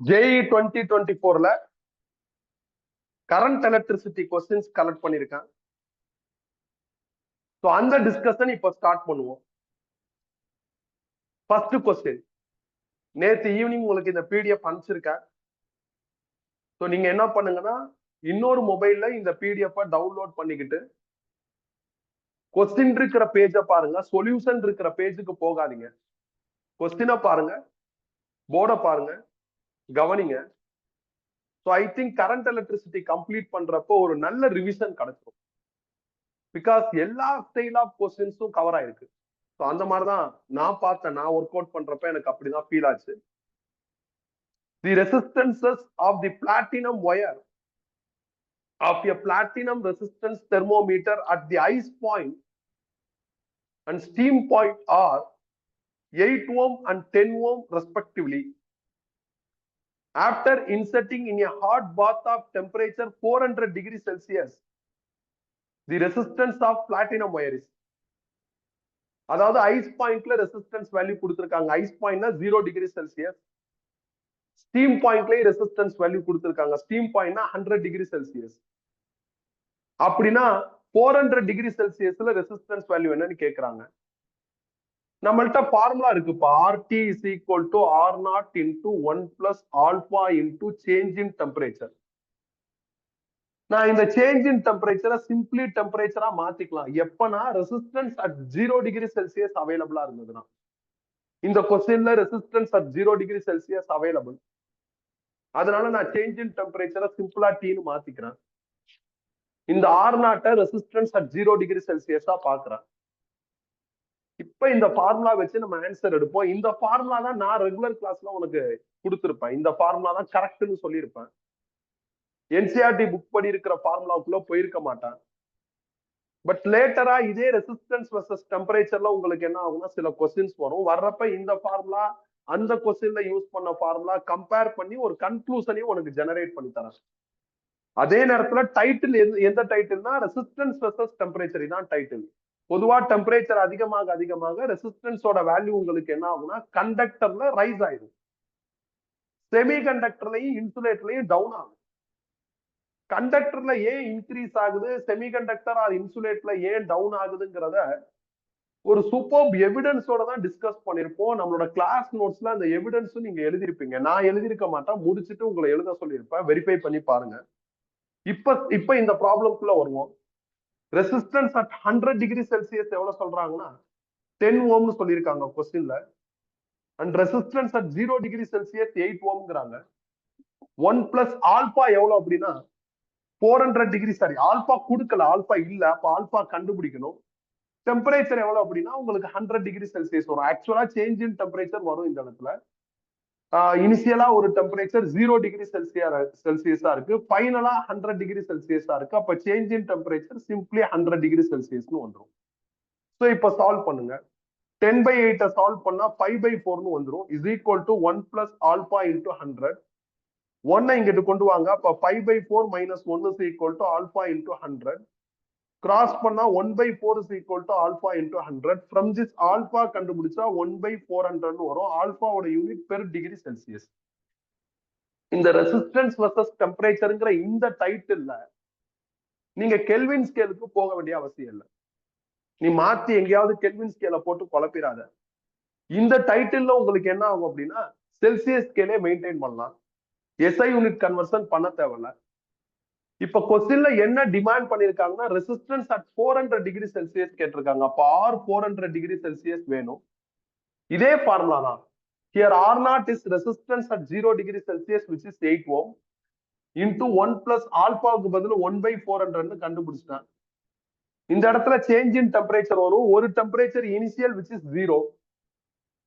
JEE 2024ல current electricity questions collect பண்ணிருக்கேன். So அந்த டிஸ்கஷன் இப்ப ஸ்டார்ட் பண்ணுவோம். ஃபர்ஸ்ட் கொஸ்டின், நேற்று ஈவினிங் உங்களுக்கு இந்த பிடிஎஃப் அனுப்பிச்சிருக்கேன். ஸோ நீங்க என்ன பண்ணுங்கன்னா, இன்னொரு மொபைல்ல இந்த பிடிஎஃப் டவுன்லோட் பண்ணிக்கிட்டு கொஸ்டின் இருக்கிற பேஜை பாருங்க, சொல்யூஷன் இருக்கிற பேஜுக்கு போகாதீங்க. கொஸ்டினை பாருங்க, போர்டை பாருங்க, கவனிங்க. So I think current electricity complete பண்றப்போ ஒரு நல்ல ரிவிஷன் கிடைச்சிடும். பிகாஸ் எல்லா ஸ்டைல் ஆஃப் கொஸ்டின்ஸும் கவர் ஆயிருக்கு. ஸோ அந்த மாதிரிதான் நான் பார்த்தேன். நான் ஒர்க் அவுட் பண்றப்ப எனக்கு அப்படிதான் ஃபீல் ஆச்சு. The resistances of the platinum wire of a platinum resistance thermometer at the ice point and steam point are 8 ohm and 10 ohm respectively. After inserting in a hot bath of temperature 400 degrees Celsius, the resistance of platinum wire is. அதாவது ice பாயிண்ட்ல resistance value கொடுத்திருக்காங்க. Ice பாயிண்ட்னா 0 degree Celsius. Steam பாயிண்ட்லயே resistance value கொடுத்திருக்காங்க. ஸ்டீம் பாயிண்ட்னா 100 degree Celsius. அப்படின்னா 400 degree செல்சியஸ்ல resistance value என்னன்னு கேக்குறாங்க. நம்மள்ட்ட ஃபார்முலா இருக்குப்பா. RT is equal to R0 into 1 plus alpha into change in temperature. நான் இந்த சேஞ்ச் இன் டெம்பரேச்சரை சிம்பிளி டெம்பரேச்சரா மாத்திக்கலாம். எப்பனா ரெசிஸ்டன்ஸ் அட் 0 டிகிரி செல்சியஸ் அவைலபிளா இருந்ததுன்னா. இந்த கொஸ்டின்ல resistance at 0 degree Celsius available. அதனால நான் சேஞ்ச் இன் டெம்பரேச்சரை சிம்பிளா டீன்னு மாத்திக்கிறேன். இந்த R0 ரெசிஸ்டன்ஸ் அட் 0 டிகிரி செல்சியஸா பாக்குறேன். இப்ப இந்த ஃபார்முலா வச்சு நம்ம ஆன்சர் எடுப்போம். இந்த ஃபார்முலா தான் நான் ரெகுலர் கிளாஸ்ல உனக்கு கொடுத்திருப்பேன். இந்த ஃபார்முலா தான் கரெக்ட்னு சொல்லியிருப்பேன். என்சிஆர்டி புக் படி இருக்கிற ஃபார்முலாவுக்குள்ள போயிருக்க மாட்டேன். பட் லேட்டரா இதே ரெசிஸ்டன்ஸ் வெர்சஸ் டெம்பரேச்சர்ல உங்களுக்கு என்ன ஆகும்னா சில கொஸ்டின்ஸ் வரும். வர்றப்ப இந்த ஃபார்முலா அந்த கொஸ்டின்ல யூஸ் பண்ண ஃபார்முலா கம்பேர் பண்ணி ஒரு கன்க்ளூஷனையும் உனக்கு ஜெனரேட் பண்ணி தரேன். அதே நேரத்துல டைட்டில் எந்த டைட்டில்னா ரெசிஸ்டன்ஸ் வெர்சஸ் டெம்பரேச்சர் தான் டைட்டில். பொதுவா டெம்பரேச்சர் அதிகமாக அதிகமாக ரெசிஸ்டன்ஸோட வேல்யூ உங்களுக்கு என்ன ஆகும்னா கண்டக்டர்ல ரைஸ் ஆயிடும். செமி கண்டக்டர்லயும் இன்சுலேட்டர்லயும் டவுன் ஆகும். கண்டக்டர்ல ஏன் இன்க்ரீஸ் ஆகுது, செமிகண்டக்டர் ஆர் இன்சுலேட்டர்ல ஏன் டவுன் ஆகுதுங்கிறத ஒரு சூப்பர் எவிடன்ஸோட தான் டிஸ்கஸ் பண்ணிருப்போம். நம்மளோட கிளாஸ் நோட்ஸ்ல அந்த எவிடன்ஸும் நீங்க எழுதிருப்பீங்க. நான் எழுதிருக்க மாட்டேன், முடிச்சுட்டு உங்களை எழுத சொல்லியிருப்பேன். வெரிஃபை பண்ணி பாருங்க. இப்ப இந்த ப்ராப்ளம்குள்ள வருவோம். ரெசிஸ்டன்ஸ் அட் 100 டிகிரி செல்சியஸ் எவ்வளவு சொல்றாங்கன்னா 10 ஓம்னு சொல்லியிருக்காங்க கொஸ்டின்ல. And resistance at 0 degree Celsius 8 ஓம்ங்கிறாங்க. 1 plus alpha எவ்வளவு அப்படின்னா 400 டிகிரி. சாரி, ஆல்பா கொடுக்கல, ஆல்பா இல்ல. அப்ப ஆல்பா கண்டுபிடிக்கணும். டெம்பரேச்சர் எவ்வளவு அப்படின்னா உங்களுக்கு 100 டிகிரி செல்சியஸ் வரும். ஆக்சுவலா சேஞ்ச் இன் டெம்பரேச்சர் வரும் இந்த இடத்துல. இனிஷியலா ஒரு டெம்பரேச்சர் 0 டிகிரி செல்சியஸா இருக்கு. ஃபைனலா 100 டிகிரி செல்சியஸா இருக்கு. அப்ப change in temperature simply 100 degree செல்சியஸ்னு வந்துடும். ஸோ இப்ப சால்வ் பண்ணுங்க. 10/8 சால்வ் பண்ணா 5/4ன்னு வந்துடும். Is equal to 1 plus alpha into 100. 1 இங்கிட்டு கொண்டு வாங்க. அப்ப 5/4 minus 1 is equal to alpha into 100. Cross பண்ணா 1/4 is equal to alpha into 100. From this alpha கண்டுபிடிச்சா 1/400 வரும். ஆல்பாவோட யூனிட் பெர் டிகிரி செல்சியஸ். இந்த ரெசிஸ்டன்ஸ் வெர்சஸ் டெம்பரேச்சர்ங்கிற இந்த டைட்டில்ல நீங்க கெல்வின் ஸ்கேலுக்கு போக வேண்டிய அவசியம் இல்லை. நீ மாத்தி எங்கேயாவது கெல்வின் ஸ்கேல போட்டு குழப்பிடாத. இந்த டைட்டில்ல உங்களுக்கு என்ன ஆகும் அப்படின்னா செல்சியஸ் ஸ்கேலே மெயின்டைன் பண்ணலாம். எஸ்ஐ யூனிட் கன்வர்ஷன் பண்ண தேவையில்ல. இப்ப கொஸ்டின்ல என்ன டிமாண்ட் பண்ணிருக்காங்கன்னா ரெசிஸ்டன்ஸ் அட் 400 டிகிரி செல்சியஸ் கேட்டிருக்காங்க. அப்ப R 400 டிகிரி செல்சியஸ் வேணும். இதே ஃபார்முலா தான். Here R0 is resistance at 0 degree Celsius which is 8 ohm into 1 plus ஆல்பாவுக்கு பதில் 1/400 கண்டுபிடிச்சிட்டேன். இந்த இடத்துல சேஞ்ச் இன் டெம்பரேச்சர் வரும். ஒரு temperature initial which is 0,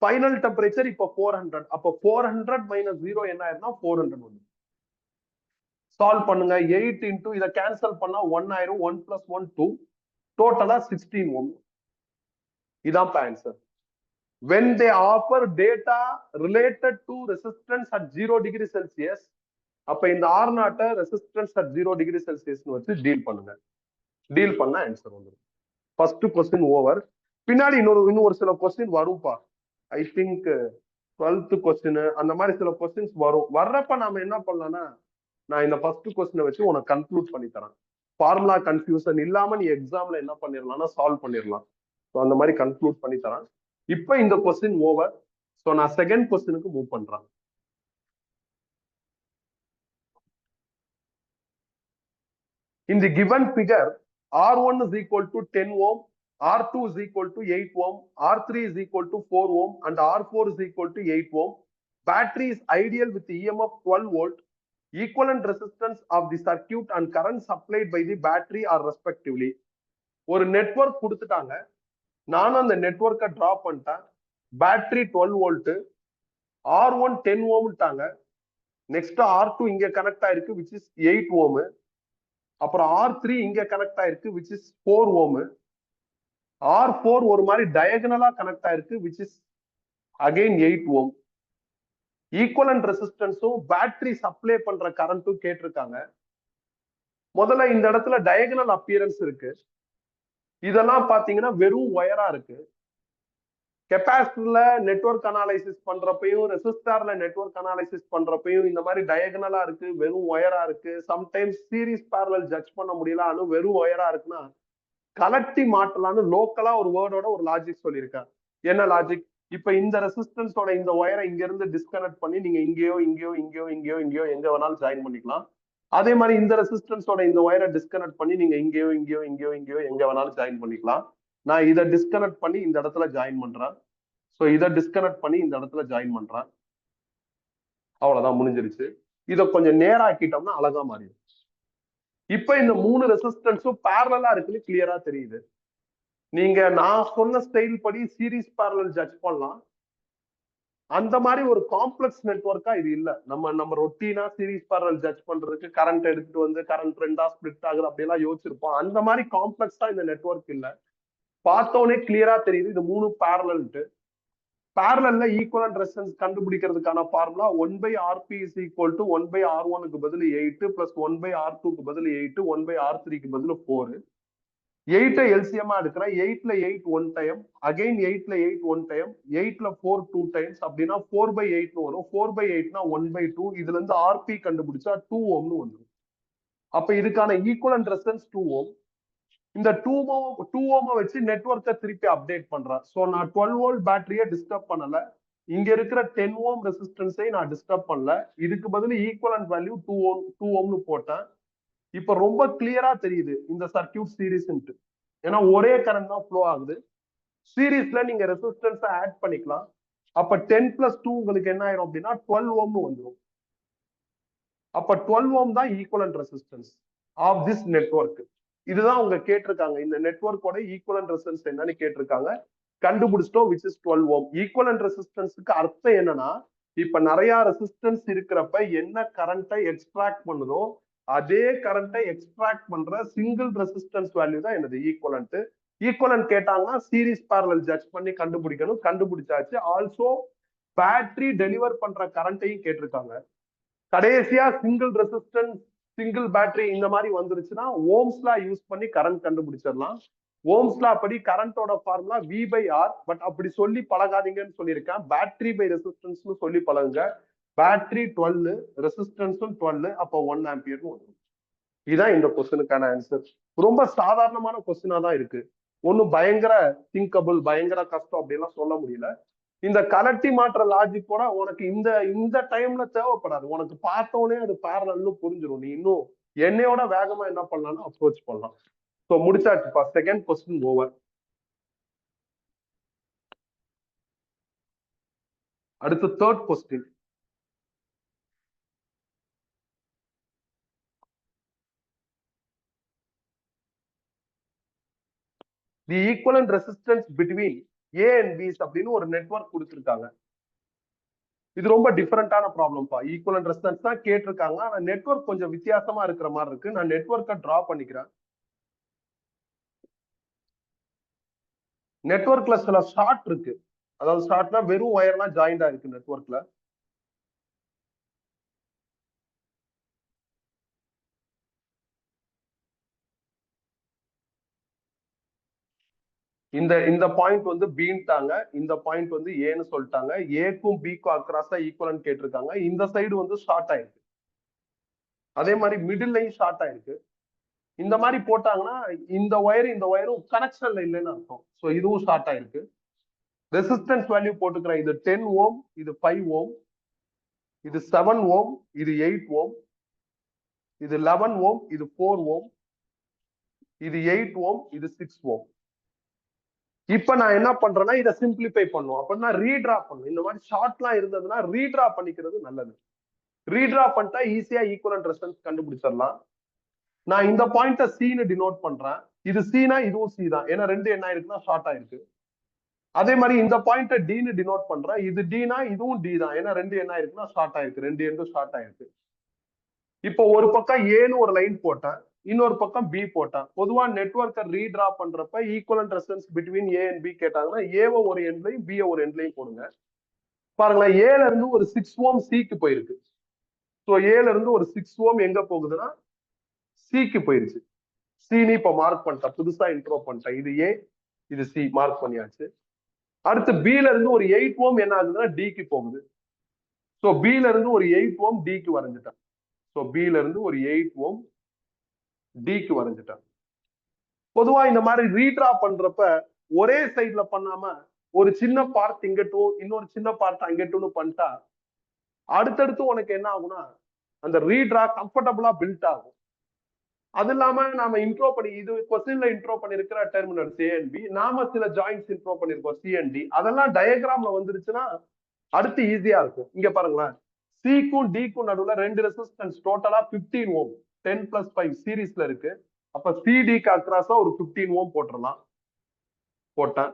final temperature இப்ப 400. அப்ப 400 மைனஸ் 0 என்ன ஆயிருந்தா 400 வந்து சால்வ் பண்ணுங்க. 8 இன்டூ இதை கேன்சல் பண்ணா 1 ஆயிரும். 1 பிளஸ் 1 2, டோட்டலா 16 ஓம். இதான் answer. When they offer data related to resistance at 0 degree Celsius, அப்ப இந்த R0 resistance at 0 degree Celsius வச்சு டீல் பண்ணுங்க. டீல் பண்ணா ஆன்சர் வந்துடும். First question over. பின்னாடி இன்னொரு சில கொஸ்டின் வரும்பா. ஐ திங்க் 12th கொஸ்டின் அந்த மாதிரி சில கொஸ்டின்ஸ் வரும். வர்றப்ப நாம என்ன பண்ணலாம்னா, நான் இந்த ஃபர்ஸ்ட் கொஸ்டினை வச்சு உனக்கு கன்க்ளூட் பண்ணி தரேன். ஃபார்முலா கன்ஃபியூஷன் இல்லாம நீ எக்ஸாம்ல என்ன பண்ணிடலாம்னா சால்வ் பண்ணிடலாம். ஸோ அந்த மாதிரி கன்க்ளூட் பண்ணி தரேன். இப்போ இந்த கொஸ்டின் ஓவர். ஸோ நான் செகண்ட் கொஸ்டினுக்கு மூவ் பண்றேன். In the given figure, R1 is equal to 10 ohm, R2 is equal to 8 ohm, R3 is equal to 4 ohm, and R4 is equal to 8 ohm. Battery is ideal with EMF 12 volt. Equivalent resistance of the circuit and current supplied by the battery are respectively. ஒரு network கொடுத்துட்டாங்க, நானும் அந்த நெட்வொர்க்கை draw பண்ணிட்டேன். Battery 12 volt, R1 10 ஓம்ட்டாங்க. Next R2 இங்க connect ஆயிருக்கு which is 8 ஓம். அப்புறம் R3 இங்க கனெக்ட் ஆயிருக்கு which is 4 ஓம். R4 ஒரு மாதிரி டயகனலா கனெக்ட் ஆயிருக்கு which is again 8 ohm. Equivalent ரெசிஸ்டன்ஸும் பேட்டரி சப்ளை பண்ற கரண்ட்டும் கேட்டிருக்காங்க. முதல்ல இந்த இடத்துல டயகனல் அப்பியரன்ஸ் இருக்கு. இதெல்லாம் பாத்தீங்கன்னா வெறும் ஒயரா இருக்கு. கெப்பாசிட்டர்ல நெட்வொர்க் அனாலிசிஸ் பண்றப்பையும் ரெசிஸ்டர்ல நெட்வொர்க் அனாலிசிஸ் பண்றப்பையும் இந்த மாதிரி டயகனலா இருக்கு, வெறும் ஒயரா இருக்கு. சம்டைம்ஸ் சீரிஸ் பேரலல் ஜட்ஜ் பண்ண முடியல, ஆனா வெறும் ஒயரா இருக்குன்னா கலட்டி மாட்டலாம்னு லோக்கலா ஒரு வேர்டோட ஒரு லாஜிக் சொல்லியிருக்கேன். என்ன லாஜிக்? இப்ப இந்த ரெசிஸ்டன்ஸோட இந்த ஒயரை இங்க இருந்து டிஸ்கனெக்ட் பண்ணி நீங்க இங்கேயோ இங்கேயோ இங்கேயோ இங்கேயோ இங்கேயோ எங்க வேணாலும் ஜாயின் பண்ணிக்கலாம். அதே மாதிரி இந்த ரெசிஸ்டன்ஸோட இந்த ஒயரை டிஸ்கனெக்ட் பண்ணி நீங்க இங்கேயோ இங்கேயோ இங்கேயோ இங்கேயோ எங்க வேணாலும் ஜாயின் பண்ணிக்கலாம். நான் இதை டிஸ்கனெக்ட் பண்ணி இந்த இடத்துல ஜாயின் பண்றேன். ஸோ இதை டிஸ்கனெக்ட் பண்ணி இந்த இடத்துல ஜாயின் பண்றேன். அவ்வளவுதான், முடிஞ்சிருச்சு. இதை கொஞ்சம் நேராக்கிட்டோம்னா அழகா மாறிடும். இப்ப இந்த 3 ரெசிஸ்டன்ஸும் பேரலா இருக்குன்னு கிளியரா தெரியுது. நீங்க நான் சொன்ன ஸ்டைல் படி சீரிஸ் பேரலல் ஜட்ஜ் பண்ணலாம். அந்த மாதிரி ஒரு காம்ப்ளெக்ஸ் நெட்வொர்க்கா இது இல்ல. நம்ம ரொட்டீனா சீரிஸ் பேரலல் ஜட்ஜ் பண்றதுக்கு கரண்ட் எடுத்துட்டு வந்து கரண்ட் ரெண்டா ஸ்பிளிட் ஆகுது அப்படியெல்லாம் யோசிச்சிருப்போம். அந்த மாதிரி காம்ப்ளெக்ஸா இந்த நெட்வொர்க் இல்ல. பார்த்தோன்னே கிளியரா தெரியுது இது 3 பேரலல்ட்டு. பேரலல்ல ஈக்குவலன்ட் ரெசிஸ்டன்ஸ் கண்டுபிடிக்கிறதுக்கான formula 1/Rp is equal to 1/R1க்கு பதில் 8 plus 1/R2க்கு பதில் 8, 1/R3க்கு பதில் 4. 8 எல்சிஎம்மா எடுக்கிறேன். 8ல 8 1 டைம், அகைன் 8ல 8 1 டைம், 8ல 4 2 டைம்ஸ், அப்படின்னா 4/8ன்னு வரும். 4/8னா 1/2. இதுல இருந்து ஆர்பி கண்டுபிடிச்சா 2 ஓம்னு வந்துடும். அப்ப இதுக்கான ஈக்குவலன்ட் ரெசிஸ்டன்ஸ் 2 ஓம். இந்த 2 ஓம் வச்சு நெட்வொர்க்கை திருப்பி அப்டேட் பண்றேன். ஸோ நான் 12 வோல்ட் பேட்டரியை டிஸ்டர்ப் பண்ணல. இங்க இருக்கிற 10 ஓம் ரெசிஸ்டன்ஸை நான் டிஸ்டர்ப் பண்ணல. இதுக்கு பதில் ஈக்குவலன்ட் வேல்யூ 2 ஓம்னு போட்டேன். இப்ப ரொம்ப கிளியரா தெரியுது இந்த சர்க்கியூட் சீரிஸ். ஏன்னா ஒரே கரண்ட் தான் ஃப்ளோ ஆகுது. சீரீஸ்ல நீங்க ரெசிஸ்டன்ஸ் ஆட் பண்ணிக்கலாம். அப்ப 10 பிளஸ் 2 உங்களுக்கு என்ன ஆயிரும் அப்படின்னா 12 ஓம்னு வந்துடும். அப்ப 12 ஓம் தான் equivalent resistance of this network. இதுதான் அவங்க கேட்டிருக்காங்க. இந்த நெட்வொர்க்கோட ஈக்குவலன்ட் ரெசிஸ்டன்ஸ் என்னன்னு கேட்டிருக்காங்க. கண்டுபிடிச்சிட்டோம் which is 12 ஓம். ஈக்குவலன்ட் ரெசிஸ்டன்ஸுக்கு அர்த்தம் என்னன்னா, இப்ப நிறைய ரெசிஸ்டன்ஸ் இருக்கிறப்ப என்ன கரண்ட்டை எக்ஸ்ட்ராக்ட் பண்ணுதோ அதே கரண்ட்டை எக்ஸ்ட்ராக்ட் பண்ற சிங்கிள் ரெசிஸ்டன்ஸ் வேல்யூ தான் என்னது ஈக்குவலன்ட். ஈக்குவலன்ட் கேட்டாங்கன்னா சீரிஸ் பேரலல் ஜட்ஜ் பண்ணி கண்டுபிடிக்கணும். கண்டுபிடிச்சாச்சு. ஆல்சோ பேட்டரி டெலிவர் பண்ற கரண்ட்டையும் கேட்டிருக்காங்க. கடைசியா சிங்கிள் ரெசிஸ்டன்ஸ் சிங்கிள் பேட்டரி இந்த மாதிரி வந்துருச்சுன்னா ஓம்ஸ்லா யூஸ் பண்ணி கரண்ட் கண்டுபிடிச்சிடலாம். ஓம்ஸ்லா படி கரண்டோட ஃபார்முலா V/R. பட் அப்படி சொல்லி பழகாதீங்கன்னு சொல்லியிருக்கேன். பேட்டரி பை ரெசிஸ்டன்ஸ்னு சொல்லி பழகுங்க. பேட்டரி 12, ரெசிஸ்டன்ஸும் 12, அப்போ 1 ஆம்பியர்னு வரும். இதுதான் இந்த கொஸ்டினுக்கான ஆன்சர். ரொம்ப சாதாரணமான கொஸ்டினா தான் இருக்கு. ஒன்னும் பயங்கர திங்கபிள் பயங்கர கஷ்டம் அப்படிலாம் சொல்ல முடியல. இந்த கலட்டி மாற்ற லாஜிக்கோட உனக்கு இந்த டைம்ல தேவைப்படாது. உனக்கு பார்த்தோன்னே அது பேரலல்னு புரிஞ்சிடும். நீ இன்னும் என்னையோட வேகமா என்ன பண்ணலாம்னு அப்ரோச் பண்ணலாம். ஸோ முடிச்சாச்சுப்பா. Second question over. அடுத்து third question. The equivalent resistance between A and B அப்படின்னு ஒரு நெட்வொர்க் கொடுத்துருக்காங்க. இது ரொம்ப டிஃபரெண்டான ப்ராப்ளம்ப்பா. ஈக்குவலன்ட் ரெசிஸ்டன்ஸ் தான் கேட்டிருக்காங்க. ஆனா நெட்வொர்க் கொஞ்சம் வித்தியாசமா இருக்கிற மாதிரி இருக்கு. நான் நெட்வொர்க்கை டிரா பண்ணிக்கிறேன். நெட்வொர்க்ல சில ஷார்ட் இருக்கு. அதாவது ஷார்ட்னா வெறும் ஒயர்லாம் ஜாயிண்டா இருக்கு நெட்வொர்க்ல. இந்த பாயிண்ட் வந்து பின்ட்டாங்க, இந்த பாயிண்ட் வந்து ஏன்னு சொல்லிட்டாங்க. ஏக்கும் பிக்கும் அக்ராஸா ஈக்குவலன் கேட்டிருக்காங்க. இந்த சைடு வந்து ஷார்ட் ஆயிருக்கு. அதே மாதிரி மிடில்லையும் ஷார்ட் ஆயிருக்கு. இந்த மாதிரி போட்டாங்கன்னா இந்த ஒயரும் கனெக்ஷன்ல இல்லைன்னு அர்த்தம். ஸோ இதுவும் ஷார்ட் ஆயிருக்கு. ரெசிஸ்டன்ஸ் வேல்யூ போட்டுக்கிறேன். இது 10 ஓம், இது 5 ஓம், இது 7 ஓம், இது 8 ஓம், இது 11 ஓம், இது 4 ஓம், இது 8 ஓம், இது 6 ஓம். இப்ப நான் என்ன பண்றேன்னா இதை சிம்பிளிஃபை பண்ணுவோம். அப்படின்னா ரீட்ரா பண்ணும். இந்த மாதிரி ஷார்ட்லாம் இருந்ததுன்னா ரீட்ரா பண்ணிக்கிறது நல்லது. ரீட்ரா பண்ணிட்டா ஈஸியா ஈக்குவலன்ட் ரெசிஸ்டன்ஸ் கண்டுபிடிச்சிடலாம். நான் இந்த பாயிண்ட சீன்னு டினோட் பண்றேன். இது சீனா இதுவும் சி தான். ஏன்னா ரெண்டு என்ன ஆயிருக்குன்னா ஷார்ட் ஆயிருக்கு. அதே மாதிரி இந்த பாயிண்ட டின்னு டினோட் பண்றேன். இது டினா இதுவும் டி தான். ஏன்னா ரெண்டு என்ன ஆயிருக்குன்னா ஷார்ட் ஆயிருக்கு. ரெண்டு எண்டும் ஷார்ட் ஆயிருக்கு. இப்போ ஒரு பக்கம் ஏன்னு ஒரு லைன் போட்டேன், இன்னொரு பக்கம் பி போட்டேன். பொதுவா நெட்வொர்க்கை ரீட்ரா பண்றப்ப equivalent resistance between A and B கேட்டாங்கன்னா ஏவை ஒரு எண்ட்லையும் பிஏ ஒரு எண்ட்லையும் போடுங்க. பாருங்களேன், ஏல இருந்து ஒரு 6 ஓம் சிக்கு போயிருக்கு. ஸோ ஏல இருந்து ஒரு 6 ஓம் எங்க போகுதுன்னா சிக்கு போயிருச்சு. சின்னு இப்ப மார்க் பண்ணிட்டேன், புதுசா இன்ட்ரோ பண்ணிட்டேன். இது ஏ, இது சி மார்க் பண்ணியாச்சு. அடுத்து பில இருந்து ஒரு 8 ஓம் என்ன ஆகுதுன்னா டிக்கு போகுது. ஸோ பில இருந்து ஒரு 8 ஓம் டிக்கு வரைஞ்சிட்டேன். ஸோ பில இருந்து ஒரு 8 ஓம் டிக்கு வரைஞ்சிட்டேன். பொதுவா இந்த மாதிரி ரீட்ரா பண்றப்ப ஒரே சைட்ல பண்ணாம ஒரு சின்ன பார்ட் இங்கட்டும் இன்னொரு சின்ன பார்ட் அங்கட்டும்னு பண்ணிட்டா அடுத்தடுத்து உனக்கு என்ன ஆகும்னா அந்த ரீட்ரா கம்ஃபர்டபுளா பில்ட் ஆகும். அது இல்லாம நாம இன்ட்ரோ பண்ணி இது கொஸ்டின்ல இன்ட்ரோ பண்ணிருக்கிற டெர்மினல் ஏஎன்பி, நாம சில ஜாயின்ஸ் இன்ட்ரோ பண்ணிருக்கோம் சிஎன்டி. அதெல்லாம் டயக்ராம்ல வந்துருச்சுன்னா அடுத்து ஈஸியா இருக்கும். இங்க பாருங்களேன், சிக்கும் டிக்கும் நடுவுல ரெண்டு ரெசிஸ்டன்ஸ் டோட்டலா 15 ஓம் 10+5 சீரீஸ்ல இருக்கு. அப்ப சிடிக்கு அக்ராஸா ஒரு 15 ஓம் போட்டுடலாம். போட்டேன்.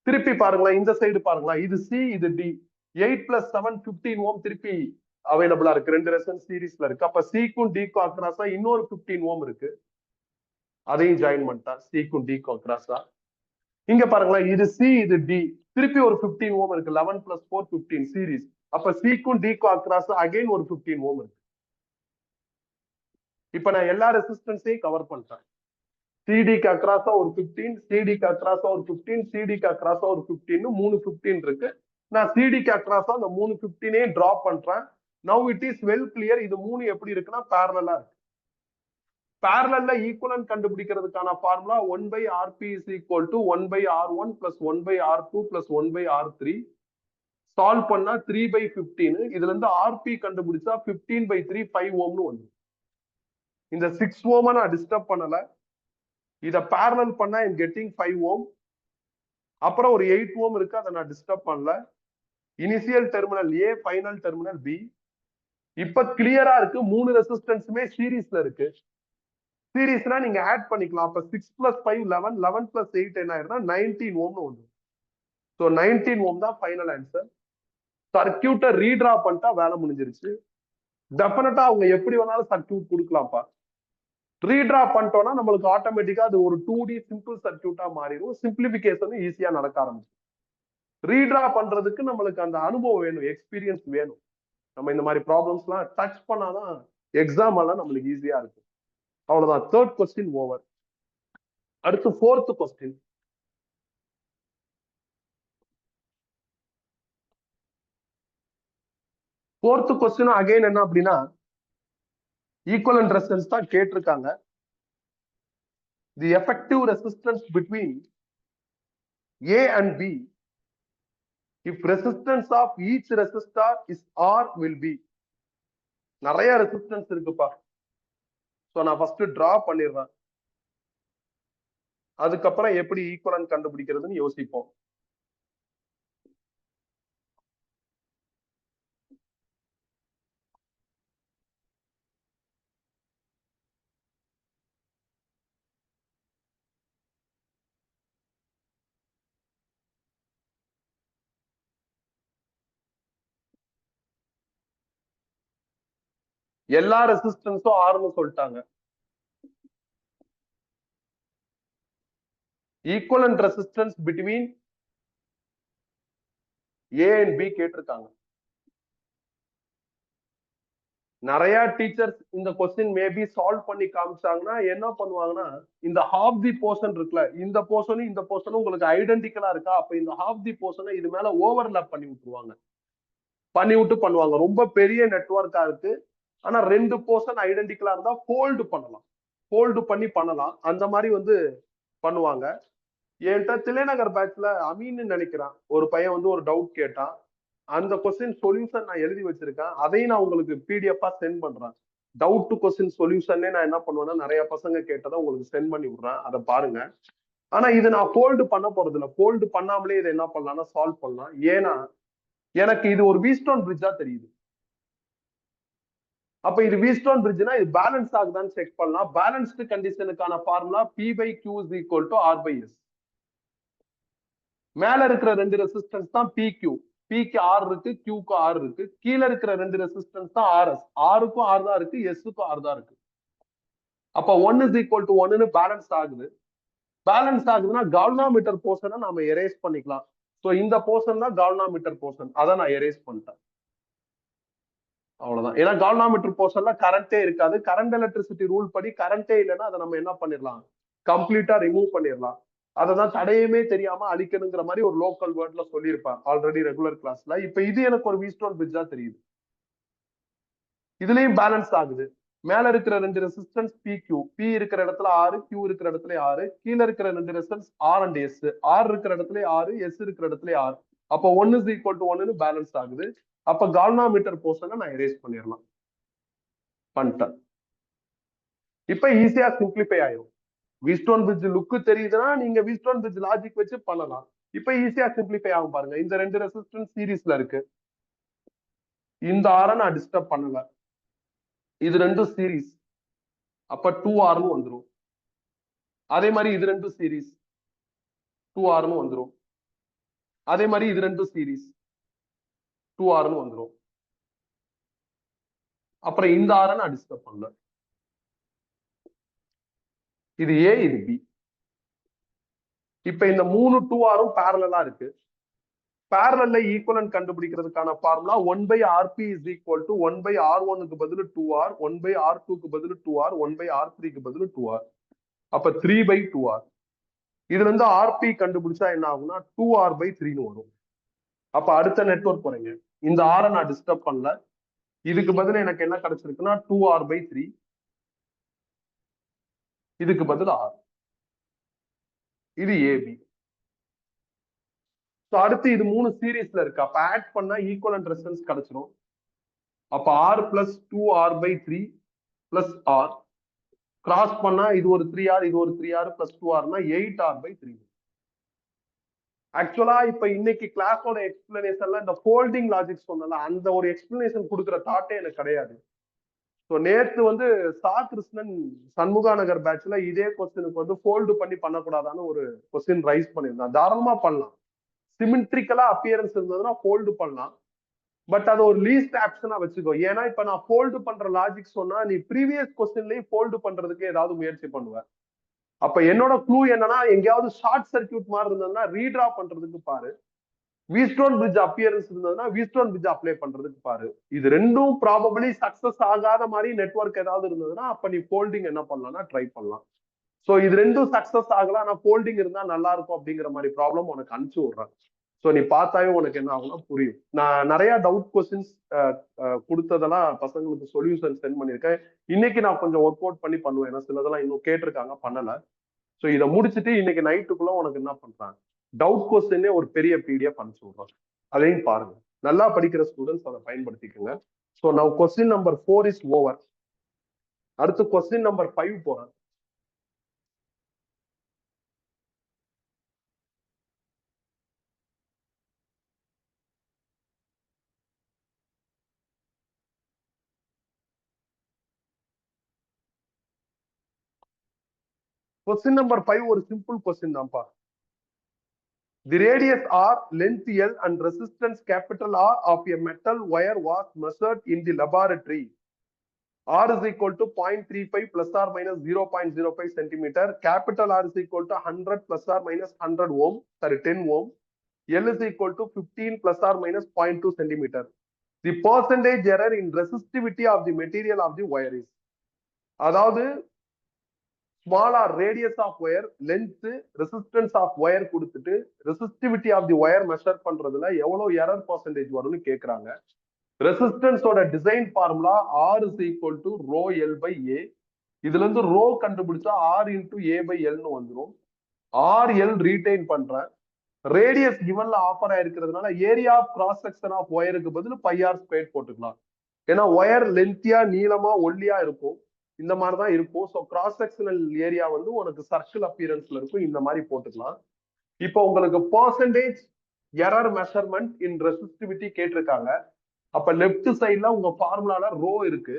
திருப்பி பாருங்களேன், இந்த சைடு பாருங்களேன், இது சி இது டி. 8+7 15 ஓம் திருப்பி அவைலபிளா இருக்கு. ரெண்டு ரெசிஸ்டன்ஸ் சீரீஸ்ல இருக்கு. அப்ப சிக்கும் டிக்கும் அக்ராஸா இன்னொரு 15 ஓம் இருக்கு. அதையும் ஜாயின் பண்ணிட்டா சிக்கும் டிக்கும் அக்ராஸா. இங்க பாருங்களேன், இது சி இது டி, திருப்பி ஒரு 15 ஓம் இருக்கு. 11+4 15 சீரீஸ். அப்ப சிக்கும் டிக்கும் அக்ராஸா அகைன் ஒரு 15 ஓம் இருக்கு. இப்ப நான் எல்லா ரெசிஸ்டன்ஸையும் கவர் பண்ணிட்டேன். சிடிக்கு அக்ராஸா ஒரு 15, சிடிக்கு அக்ராஸா ஒரு 15, சிடிக்கு அக்ராஸா ஒரு 15, 3 15 இருக்கு. நான் சிடிக்கு அக்ராஸா அந்த 3 15 டிராப் பண்றேன். Now it is well clear. இது 3 எப்படி இருக்குன்னா பேரலா இருக்கு. பேரலல்ல ஈக்குவலன்ட் கண்டுபிடிக்கிறதுக்கான formula 1/Rp is equal to 1/R1 plus 1/R2 plus 1/R3. Solve பண்ணா 3/15. இதுல இருந்து ஆர்பி கண்டுபிடிச்சா 15/3 5 ஓம்னு வந்து. இந்த 6 ஓம் நான் டிஸ்டர்ப் பண்ணல. இத பேரலல் பண்ணா ஐம் கெட்டிங் 5 ஓம். அப்புறம் ஒரு 8 ஓம் இருக்கு, அதை நான் டிஸ்டர்ப் பண்ணல. இனிஷியல் டெர்மினல் ஏ, ஃபைனல் டெர்மினல் பி. இப்ப கிளியரா இருக்கு, மூணு ரெசிஸ்டன்ஸுமே சீரீஸ்ல இருக்கு. சீரீஸ்னா நீங்க ஆட் பண்ணிக்கலாம். அப்ப 6+5 11, 11+8 என்ன ஆயிருந்தா 19 ஓம்னு வந்து. ஸோ 19 ஓம் தான் ஃபைனல் ஆன்சர். சர்க்கியூட்டை ரீட்ரா பண்ணிட்டா வேலை முடிஞ்சிருச்சு. டெஃபினட்டா அவங்க எப்படி வேணாலும் சர்க்கியூட் கொடுக்கலாம்ப்பா. ரீட்ரா பண்ணிட்டோம்னா நம்மளுக்கு ஆட்டோமேட்டிக்கா அது ஒரு 2D சிம்பிள் சர்க்கியூட்டா மாறிடும். சிம்பிளிபிகேஷன் ஈஸியா நடக்க ஆரம்பிச்சு. ரீட்ரா பண்றதுக்கு நம்மளுக்கு அந்த அனுபவம் வேணும், எக்ஸ்பீரியன்ஸ் வேணும். நம்ம இந்த மாதிரி ப்ராப்ளம்ஸ் எல்லாம் டச் பண்ணாதான் எக்ஸாம் எல்லாம் நம்மளுக்கு ஈஸியா இருக்கும். அவ்வளவுதான். Third question over. அடுத்து fourth question. Fourth question again என்ன அப்படின்னா ஈக்குவலன்ட் ரெசிஸ்டன்ஸ் தான் கேட்டிருக்காங்க. The effective resistance between A and B if resistance of each resistor is R will be. நிறைய ரெசிஸ்டன்ஸ் இருக்குப்பா. சோ நான் ஃபர்ஸ்ட் டிரா பண்ணிடுறேன். அதுக்கப்புறம் எப்படி ஈக்குவலன்ட் கண்டுபிடிக்கிறதுன்னு யோசிப்போம். எல்லா ரெசிஸ்டன்ஸும் ஆர்னு சொல்லிட்டாங்க. Equivalent resistance between A and B கேட்டிருக்காங்க. நிறைய டீச்சர்ஸ் இந்த கொஸ்டின் மேபி சால்வ் பண்ணி காமிச்சாங்கன்னா என்ன பண்ணுவாங்கன்னா, இந்த ஹாஃப் தி போர்ஷன் இருக்குல்ல, இந்த போர்ஷனும் இந்த போர்ஷனும் உங்களுக்கு ஐடென்டிக்கலா இருக்கா, அப்ப இந்த ஹாஃப் தி போர்ஷனை இது மேல ஓவர்லாப் பண்ணி விட்டுருவாங்க. பண்ணி விட்டு பண்ணுவாங்க. ரொம்ப பெரிய நெட்வொர்க்கா இருக்கு. ஆனா 2 போர்ஷன் ஐடென்டிக்கலா இருந்தா ஃபோல்டு பண்ணலாம். ஃபோல்டு பண்ணி பண்ணலாம். அந்த மாதிரி வந்து பண்ணுவாங்க. என்கிட்ட தில்லைநகர் பேட்ச்ல அமீன்னு நினைக்கிறேன், ஒரு பையன் வந்து ஒரு டவுட் கேட்டான். அந்த கொஸ்டின் சொல்யூஷன் நான் எழுதி வச்சிருக்கேன். அதையும் நான் உங்களுக்கு பிடிஎஃப் சென்ட் பண்றேன். டவுட் டு கொஸ்டின் சொல்யூஷனே நான் என்ன பண்ணுவேன்னா, நிறைய பசங்க கேட்டதை உங்களுக்கு சென்ட் பண்ணி விடுறேன். அதை பாருங்க. ஆனா இது நான் ஃபோல்டு பண்ண போறது இல்லை. ஃபோல்டு பண்ணாமலே இதை என்ன பண்ணலாம்னா சால்வ் பண்ணலாம். ஏன்னா எனக்கு இது ஒரு வீஸ்டோன் பிரிட்ஜா தெரியுது. அப்ப இது வீஸ்டோன் பிரிட்ஜ்னா இது பேலன்ஸ் ஆகுதான்னு செக் பண்ணலாம். பேலன்ஸ்டு கண்டிஷனுக்கான formula P/Q is equal to R/S. மேல இருக்கிற 2 ரெசிஸ்டன்ஸ் தான் PQ. Pக்கு R இருக்கு, Qக்கு R இருக்கு. கீழே இருக்கிற 2 ரெசிஸ்டன்ஸ் தான் RS. Rக்கும் R தான் இருக்கு, Sக்கும் R தான் இருக்கு. அப்ப 1 is equal to 1ன்னு பேலன்ஸ் ஆகுது. பேலன்ஸ் ஆகுதுன்னா கால்வனாமீட்டர் போர்ஷனை நாம எரேஸ் பண்ணிக்கலாம். சோ இந்த போர்ஷன் தான் கால்வனாமீட்டர் போர்ஷன். அதை நான் எரேஸ் பண்ணிட்டேன். அவ்வளவுதான். ஏன்னா கால்வனாமீட்டர் போர்ஷன்ல கரண்டே இருக்காது. கரண்ட் எலக்ட்ரிசிட்டி ரூல் படி கரண்டே இல்லைன்னா அதை நம்ம என்ன பண்ணிடலாம், கம்ப்ளீட்டா ரிமூவ் பண்ணிடலாம். அததான் தடையுமே தெரியாம அழிக்கணுங்கிற மாதிரி ஒரு லோக்கல் வேர்ட்ல சொல்லியிருப்பேன் ஆல்ரெடி ரெகுலர் கிளாஸ்ல. இப்ப இது எனக்கு ஒரு வீஸ்டோன் பிரிட்ஜா தெரியுது. இதுலயும் பேலன்ஸ் ஆகுது. மேல இருக்கிற 2 ரெசிஸ்டன்ஸ் PQ, P இருக்கிற இடத்துல 6, Q இருக்கிற இடத்துல 6. கீழே இருக்கிற 2 resistance R and S. R இருக்கிற இடத்துல 6, S இருக்கிற இடத்துல 6. அப்ப 1 is equal to 1ன்னு பேலன்ஸ் ஆகுது. அப்ப கால்வனாமீட்டர் போர்ஷனை நான் எரேஸ் பண்ணிடலாம். பண்ணிட்டேன். இப்ப ஈஸியா சிம்பிளிஃபை ஆயிடும். வீஸ்டோன் பிரிட்ஜ் லுக்கு தெரியுதுன்னா நீங்க வீஸ்டோன் பிரிட்ஜ் லாஜிக் வச்சு பண்ணலாம். இப்ப ஈஸியா சிம்பிளிஃபை ஆகும் பாருங்க. இந்த 2 ரெசிஸ்டன்ஸ் சீரீஸ்ல இருக்கு. இந்த ஆரை நான் டிஸ்டர்ப் பண்ணல. இது 2 சீரீஸ். அப்ப 2Rன்னு வந்துரும். அதே மாதிரி இது 2 சீரீஸ், 2Rன்னு வந்துரும். அதே மாதிரி இது 2 சீரீஸ், 2Rன்னு வந்துரும். அப்புறம் இந்த ஆரை நான் டிஸ்டர்ப் பண்ணல. இது A, இது B. இப்ப இந்த 3 2Rம் பேரலா இருக்கு. பேரலல்ல ஈக்குவலன்ட் கண்டுபிடிக்கிறதுக்கான formula 1/Rp is equal to 1/R1க்கு பதில் 2R, 1/R2க்கு பதில் 2R, 1/R3க்கு பதில் 2R. அப்ப 3/2R. இதுல இருந்து RP கண்டுபிடிச்சா என்ன ஆகும்னா 2R/3ன்னு வரும். அப்ப அடுத்த நெட்வொர்க் போறீங்க. இந்த ஆரை நான் டிஸ்டர்ப் பண்ணல. இதுக்கு பதில் எனக்கு என்ன கிடைச்சிருக்குன்னா 2R/3. இதுக்கு பதில் R. இது AB. அடுத்து இது 3 சீரீஸ்ல இருக்கு. அப்ப ஆட் பண்ணா ஈக்குவலன்ட் ரெசிஸ்டன்ஸ் கிடைச்சிரும். அப்ப R plus 2R/3 plus R cross பண்ணா இது ஒரு 3R, இது ஒரு 3R plus 2Rனா 8R/3. ஆக்சுவலா இப்ப இன்னைக்கு கிளாஸோட எக்ஸ்பிளனேஷன்ல இந்த ஃபோல்டிங் லாஜிக் சொன்னல, அந்த ஒரு எக்ஸ்பிளனேஷன் கொடுக்குற தாட்டே எனக்கு கிடையாது. ஸோ நேற்று வந்து சா கிருஷ்ணன் சண்முகா நகர் பேட்ச்ல இதே கொஸ்டினுக்கு வந்து ஃபோல்டு பண்ணி பண்ணக்கூடாதான்னு ஒரு கொஸ்டின் ரைஸ் பண்ணியிருந்தான். தாராளமா பண்ணலாம். சிமெட்ரிக்கலா அப்பியரன்ஸ் இருந்ததுன்னா ஃபோல்டு பண்ணலாம். பட் அது ஒரு லீஸ்ட் ஆப்ஷனா வச்சுக்கோ. ஏன்னா இப்ப நான் ஃபோல்டு பண்ற லாஜிக் சொன்னா நீ ப்ரீவியஸ் கொஸ்டின்லயும் ஃபோல்டு பண்றதுக்கு ஏதாவது முயற்சி பண்ணுவேன். அப்ப என்னோட க்ளூ என்னன்னா, எங்கேயாவது ஷார்ட் சர்க்கியூட் மாதிரி இருந்ததுன்னா ரீட்ரா பண்றதுக்கு பாரு. வீஸ்டோன் பிரிட்ஜ் அப்பியரன்ஸ் இருந்ததுன்னா வீஸ்டோன் பிரிட்ஜ் அப்ளை பண்றதுக்கு பாரு. இது ரெண்டும் ப்ராபபிளி சக்சஸ் ஆகாத மாதிரி நெட்வொர்க் ஏதாவது இருந்ததுன்னா அப்ப நீ ஃபோல்டிங் என்ன பண்ணலாம்னா ட்ரை பண்ணலாம். சோ இது ரெண்டும் சக்சஸ் ஆகலாம், ஆனா ஃபோல்டிங் இருந்தா நல்லா இருக்கும் அப்படிங்கிற மாதிரி ப்ராப்ளம் உனக்கு அனுப்பிச்சு விடுறேன். ஸோ நீ பார்த்தாவே உனக்கு என்ன ஆகும்னா புரியும். நான் நிறைய டவுட் கொஸ்டின்ஸ் கொடுத்ததெல்லாம் பசங்களுக்கு சொல்யூஷன் சென்ட் பண்ணியிருக்கேன். இன்னைக்கு நான் கொஞ்சம் ஒர்க் அவுட் பண்ணி பண்ணுவேன். ஏன்னா சிலதெல்லாம் இன்னும் கேட்டிருக்காங்க, பண்ணல. ஸோ இதை முடிச்சுட்டு இன்னைக்கு நைட்டுக்குள்ள உனக்கு என்ன பண்றாங்க, டவுட் கொஸ்டினே ஒரு பெரிய PDF அனுப்பிச்சு விடுறேன். அதையும் பாருங்க. நல்லா படிக்கிற ஸ்டூடெண்ட்ஸ் அதை பயன்படுத்திக்கோங்க. ஸோ நான் கொஸ்டின் நம்பர் 4 இஸ் ஓவர். அடுத்து கொஸ்டின் நம்பர் 5 போறேன். Question number 5 ஒரு simple question தான்ப்பா. The radius R, length L and resistance capital R of a metal wire was measured in the laboratory. R is equal to 0.35 plus or minus 0.05 centimeter. Capital R is equal to 100 plus or minus 100 ohm, sorry 10 ohm. L is equal to 15 plus or minus 0.2 centimeter. The percentage error in resistivity of the material of the wire is. அதாவது smaller radius of wire, length, resistance of wire கொடுத்துட்டு resistivity of the wire measure பண்றதுல எவ்வளவு error percentage வரும்னு கேக்குறாங்க. ரெசிஸ்டன்ஸோட design formula R is equal to rho L by A. இதுல இருந்து row கண்டுபிடிச்சா R into A by L னு வந்துடும். RL ரீடைன் பண்றேன். ரேடியஸ் கிவன்ல ஆஃபர் ஆயிருக்கிறதுனால area of cross section of ஒயருக்கு பதில் πr² போட்டுக்கலாம். ஏன்னா ஒயர் லென்த்தியா, நீளமா, ஒல்லியா இருக்கும். இந்த மாதிரி தான் இருக்கும். ஸோ கிராஸ் செக்ஷனல் ஏரியா வந்து உனக்கு சர்க்கிள் அப்பியரன்ஸ்ல இருக்கும். இந்த மாதிரி போட்டுக்கலாம். இப்போ உங்களுக்கு பர்சன்டேஜ் எரர் மெஷர்மெண்ட் இன் ரெசிஸ்டிவிட்டி கேட்டிருக்காங்க. அப்ப லெப்ட் சைட்ல உங்க ஃபார்முலால ரோ இருக்கு.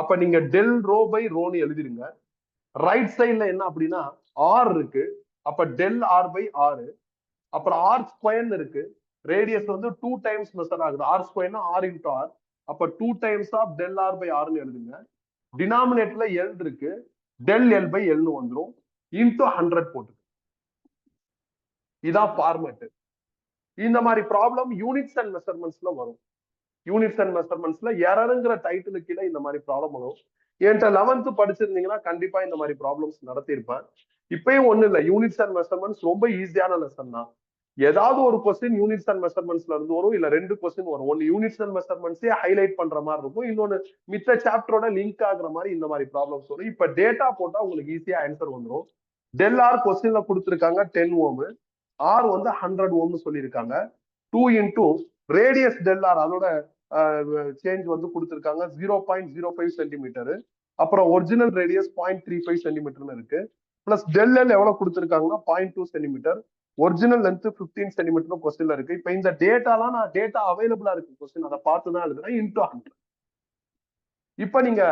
அப்ப நீங்க டெல் ரோ பை ரோன்னு எழுதிருங்க. ரைட் சைட்ல என்ன அப்படின்னா ஆர் இருக்கு. அப்ப டெல் ஆர் பை ஆர். அப்புறம் ஆர் ஸ்கொயர்னு இருக்கு. ரேடியஸ் வந்து 2 டைம்ஸ் மெஷர் ஆகுது. ஆர் ஸ்கொயர்னா ஆர் இன்டூ ஆர். அப்ப 2 times of del R by ஆர்னு எழுதுங்க. டினாமினேட்டர்ல எல் இருக்கு. டெல் எல் பை எல்னு வந்துடும். இன்டூ 100 போட்டு. இதான் ஃபார்மேட். இந்த மாதிரி ப்ராப்ளம் யூனிட்ஸ் அண்ட் மெஷர்மெண்ட்ஸ்ல வரும். யூனிட்ஸ் அண்ட் மெஷர்மெண்ட்ஸ்ல எரருங்கிற டைட்டிலுக்கு கீழே இந்த மாதிரி ப்ராப்ளம் வரும். என்கிட்ட 11th படிச்சிருந்தீங்கன்னா கண்டிப்பா இந்த மாதிரி ப்ராப்ளம்ஸ் நடத்தியிருப்பேன். இப்பயும் ஒண்ணு இல்லை, யூனிட்ஸ் அண்ட் மெஷர்மெண்ட்ஸ் ரொம்ப ஈஸியான லெசன் தான். ஏதாவது ஒரு கொஸ்டின் யூனிட்ஸ் அண்ட் மெஷர்மெண்ட்ஸ்ல இருந்து வரும், இல்ல 2 கொஸ்டின் வரும். ஒன்னு யூனிட்ஸ் அண்ட் மெஷர்மெண்ட்ஸே ஹைலைட் பண்ற மாதிரி இருக்கும், இன்னொன்னு மித்த சாப்டரோட லிங்க் ஆகுற மாதிரி இந்த மாதிரி ப்ராப்ளம்ஸ் வரும். இப்ப டேட்டா போட்டா உங்களுக்கு ஈஸியா ஆன்சர் வந்துடும். டெல் ஆர் கொஸ்டின்ல கொடுத்துருக்காங்க 10 ஓம், ஆர் வந்து 100 ஓம்னு சொல்லியிருக்காங்க. 2 இன்டூ ரேடியஸ் டெல் ஆர், அதோட சேஞ்ச் வந்து கொடுத்துருக்காங்க 0.05 சென்டிமீட்டர். அப்புறம் ஒரிஜினல் ரேடியஸ் 0.35 சென்டிமீட்டர்னு இருக்கு. பிளஸ் டெல் எல் எவ்வளவு கொடுத்துருக்காங்கன்னா 0.2 சென்டிமீட்டர். ஒரிஜினல் லென்த் 15 சென்டிமீட்டர் கொஸ்டின்ல இருக்கு. இப்ப இந்த டேட்டாலாம் நான் டேட்டா அவைலபிளா இருக்கு கொஸ்டின், அதை பார்த்து தான் எழுதுறேன். இன்டூ 100. இப்ப நீங்க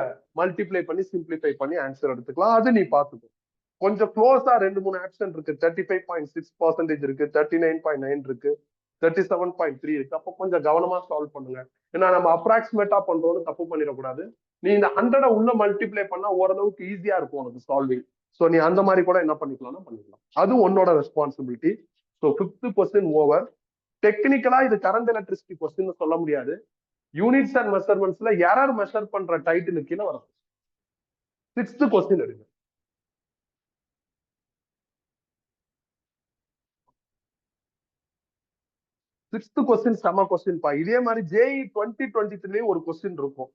மல்டிப்ளை பண்ணி சிம்பிளிஃபை பண்ணி ஆன்சர் எடுத்துக்கலாம். அது நீ பார்த்துக்கோ. கொஞ்சம் க்ளோஸா 2-3 ஆப்ஷன் இருக்கு. 35.6% இருக்கு, 39.9 இருக்கு, 37.3 இருக்கு. அப்போ கொஞ்சம் கவனமா சால்வ் பண்ணுங்க. ஏன்னா நம்ம அப்ராக்சிமேட்டா பண்றோம்னு தப்பு பண்ணிடக்கூடாது. நீ இந்த 100 உள்ள மல்டிப்ளை பண்ணா ஓரளவுக்கு ஈஸியா இருக்கும் உனக்கு சால்விங். ஸோ நீ அந்த மாதிரி கூட என்ன பண்ணிக்கலாம்னா பண்ணிக்கலாம். அது உன்னோட responsibility. So 5th question over. டெக்னிக்கலா இது கரண்ட் எலக்ட்ரிசிட்டி கொஸ்டின் சொல்ல முடியாது. யூனிட்ஸ் அண்ட் மெஷர்மெண்ட்ஸ்ல எரர் மெஷர் பண்ற டைட்டில் கீழே வரும். 6th கொஸ்டின் எடுங்க. 6th கொஸ்டின் செம கொஸ்டின் பா. இதே மாதிரி JEE 2023 ஒரு கொஸ்டின் இருக்கும்.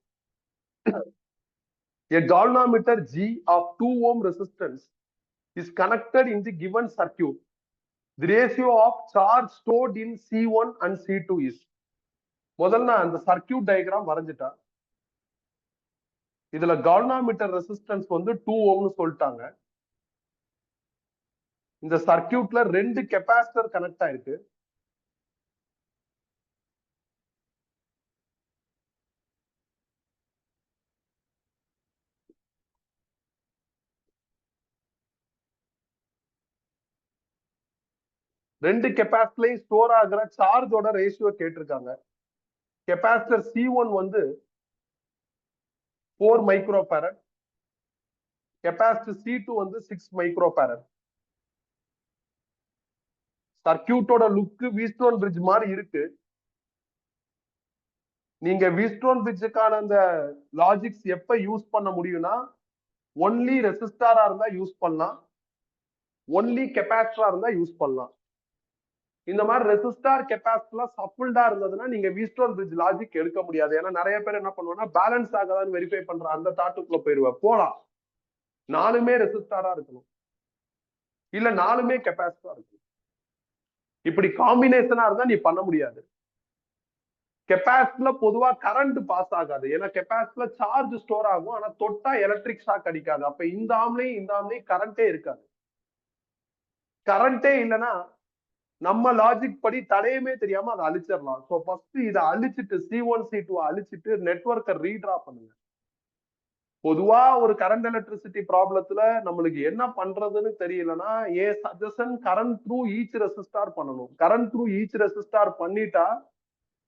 A galvanometer G of 2 ohm resistance is connected in the given circuit. The ratio of charge stored in C1 and C2 is. முதல்ல அந்த சர்க்கியூட் டயக்ராம் வரைஞ்சிட்டா. இதுல கால்வனோமீட்டர் ரெசிஸ்டன்ஸ் வந்து 2 ஓம்னு சொல்லிட்டாங்க. இந்த சர்க்கியூட்ல 2 கெபாசிட்டர் கனெக்ட் ஆயிருக்கு. ரெண்டு கெபாசிட்டர்லயும் ஸ்டோர் ஆகிற சார்ஜோட ரேஷியோ கேட்டிருக்காங்க. கெபாசிட்டர் C1 வந்து 4 மைக்ரோஃபாரட், கெபாசிட்டர் C2 வந்து 6 மைக்ரோஃபாரட். சர்க்கியூட்டோட லுக் வீஸ்டோன் பிரிட்ஜ் மாதிரி இருக்கு. நீங்க வீஸ்டோன் பிரிட்ஜுக்கான அந்த லாஜிக்ஸ் எப்ப யூஸ் பண்ண முடியும்னா, ஒன்லி ரெசிஸ்டாரா இருந்தா யூஸ் பண்ணலாம், ஒன்லி கெபாசிட்டரா இருந்தா யூஸ் பண்ணலாம். இந்த மாதிரி ரெசிஸ்டார் கெபாசிட்டர்லாம் சப்புல்டா இருந்ததுன்னா நீங்க வீஸ்டோன் பிரிட்ஜ் லாஜிக் எடுக்க முடியாது. ஏன்னா நிறைய பேர் என்ன பண்ணுவாங்கன்னா பேலன்ஸ் ஆகாதான்னு வெரிஃபை பண்ற அந்த தாட்டுக்குள்ள போயிருவேன். போலாம், 4மே ரெசிஸ்டாரா இருக்கணும், இல்ல 4மே கெபாசிட்டரா இருக்கணும். இப்படி காம்பினேஷனா இருந்தா நீ பண்ண முடியாது. கெபாசிட்டர்ல பொதுவா கரண்ட் பாஸ் ஆகாது. ஏன்னா கெபாசிட்டர்ல சார்ஜ் ஸ்டோர் ஆகும், ஆனா தொட்டா எலக்ட்ரிக் ஷாக் அடிக்காது. அப்ப இந்த ஆம்லையும் கரண்டே இருக்காது. கரண்டே இல்லைன்னா நம்ம லாஜிக் படி தடையுமே தெரியாம அதை அழிச்சிடலாம். ஸோ ஃபர்ஸ்ட் இதை அழிச்சிட்டு C1 C2 அழிச்சிட்டு நெட்வொர்க்கை ரீட்ரா பண்ணுங்க. பொதுவா ஒரு கரண்ட் எலக்ட்ரிசிட்டி ப்ராப்ளத்துல நம்மளுக்கு என்ன பண்றதுன்னு தெரியலன்னா suggestion current through each resistor பண்ணணும். கரண்ட் த்ரூ ஈச் ரெசிஸ்டார் பண்ணிட்டா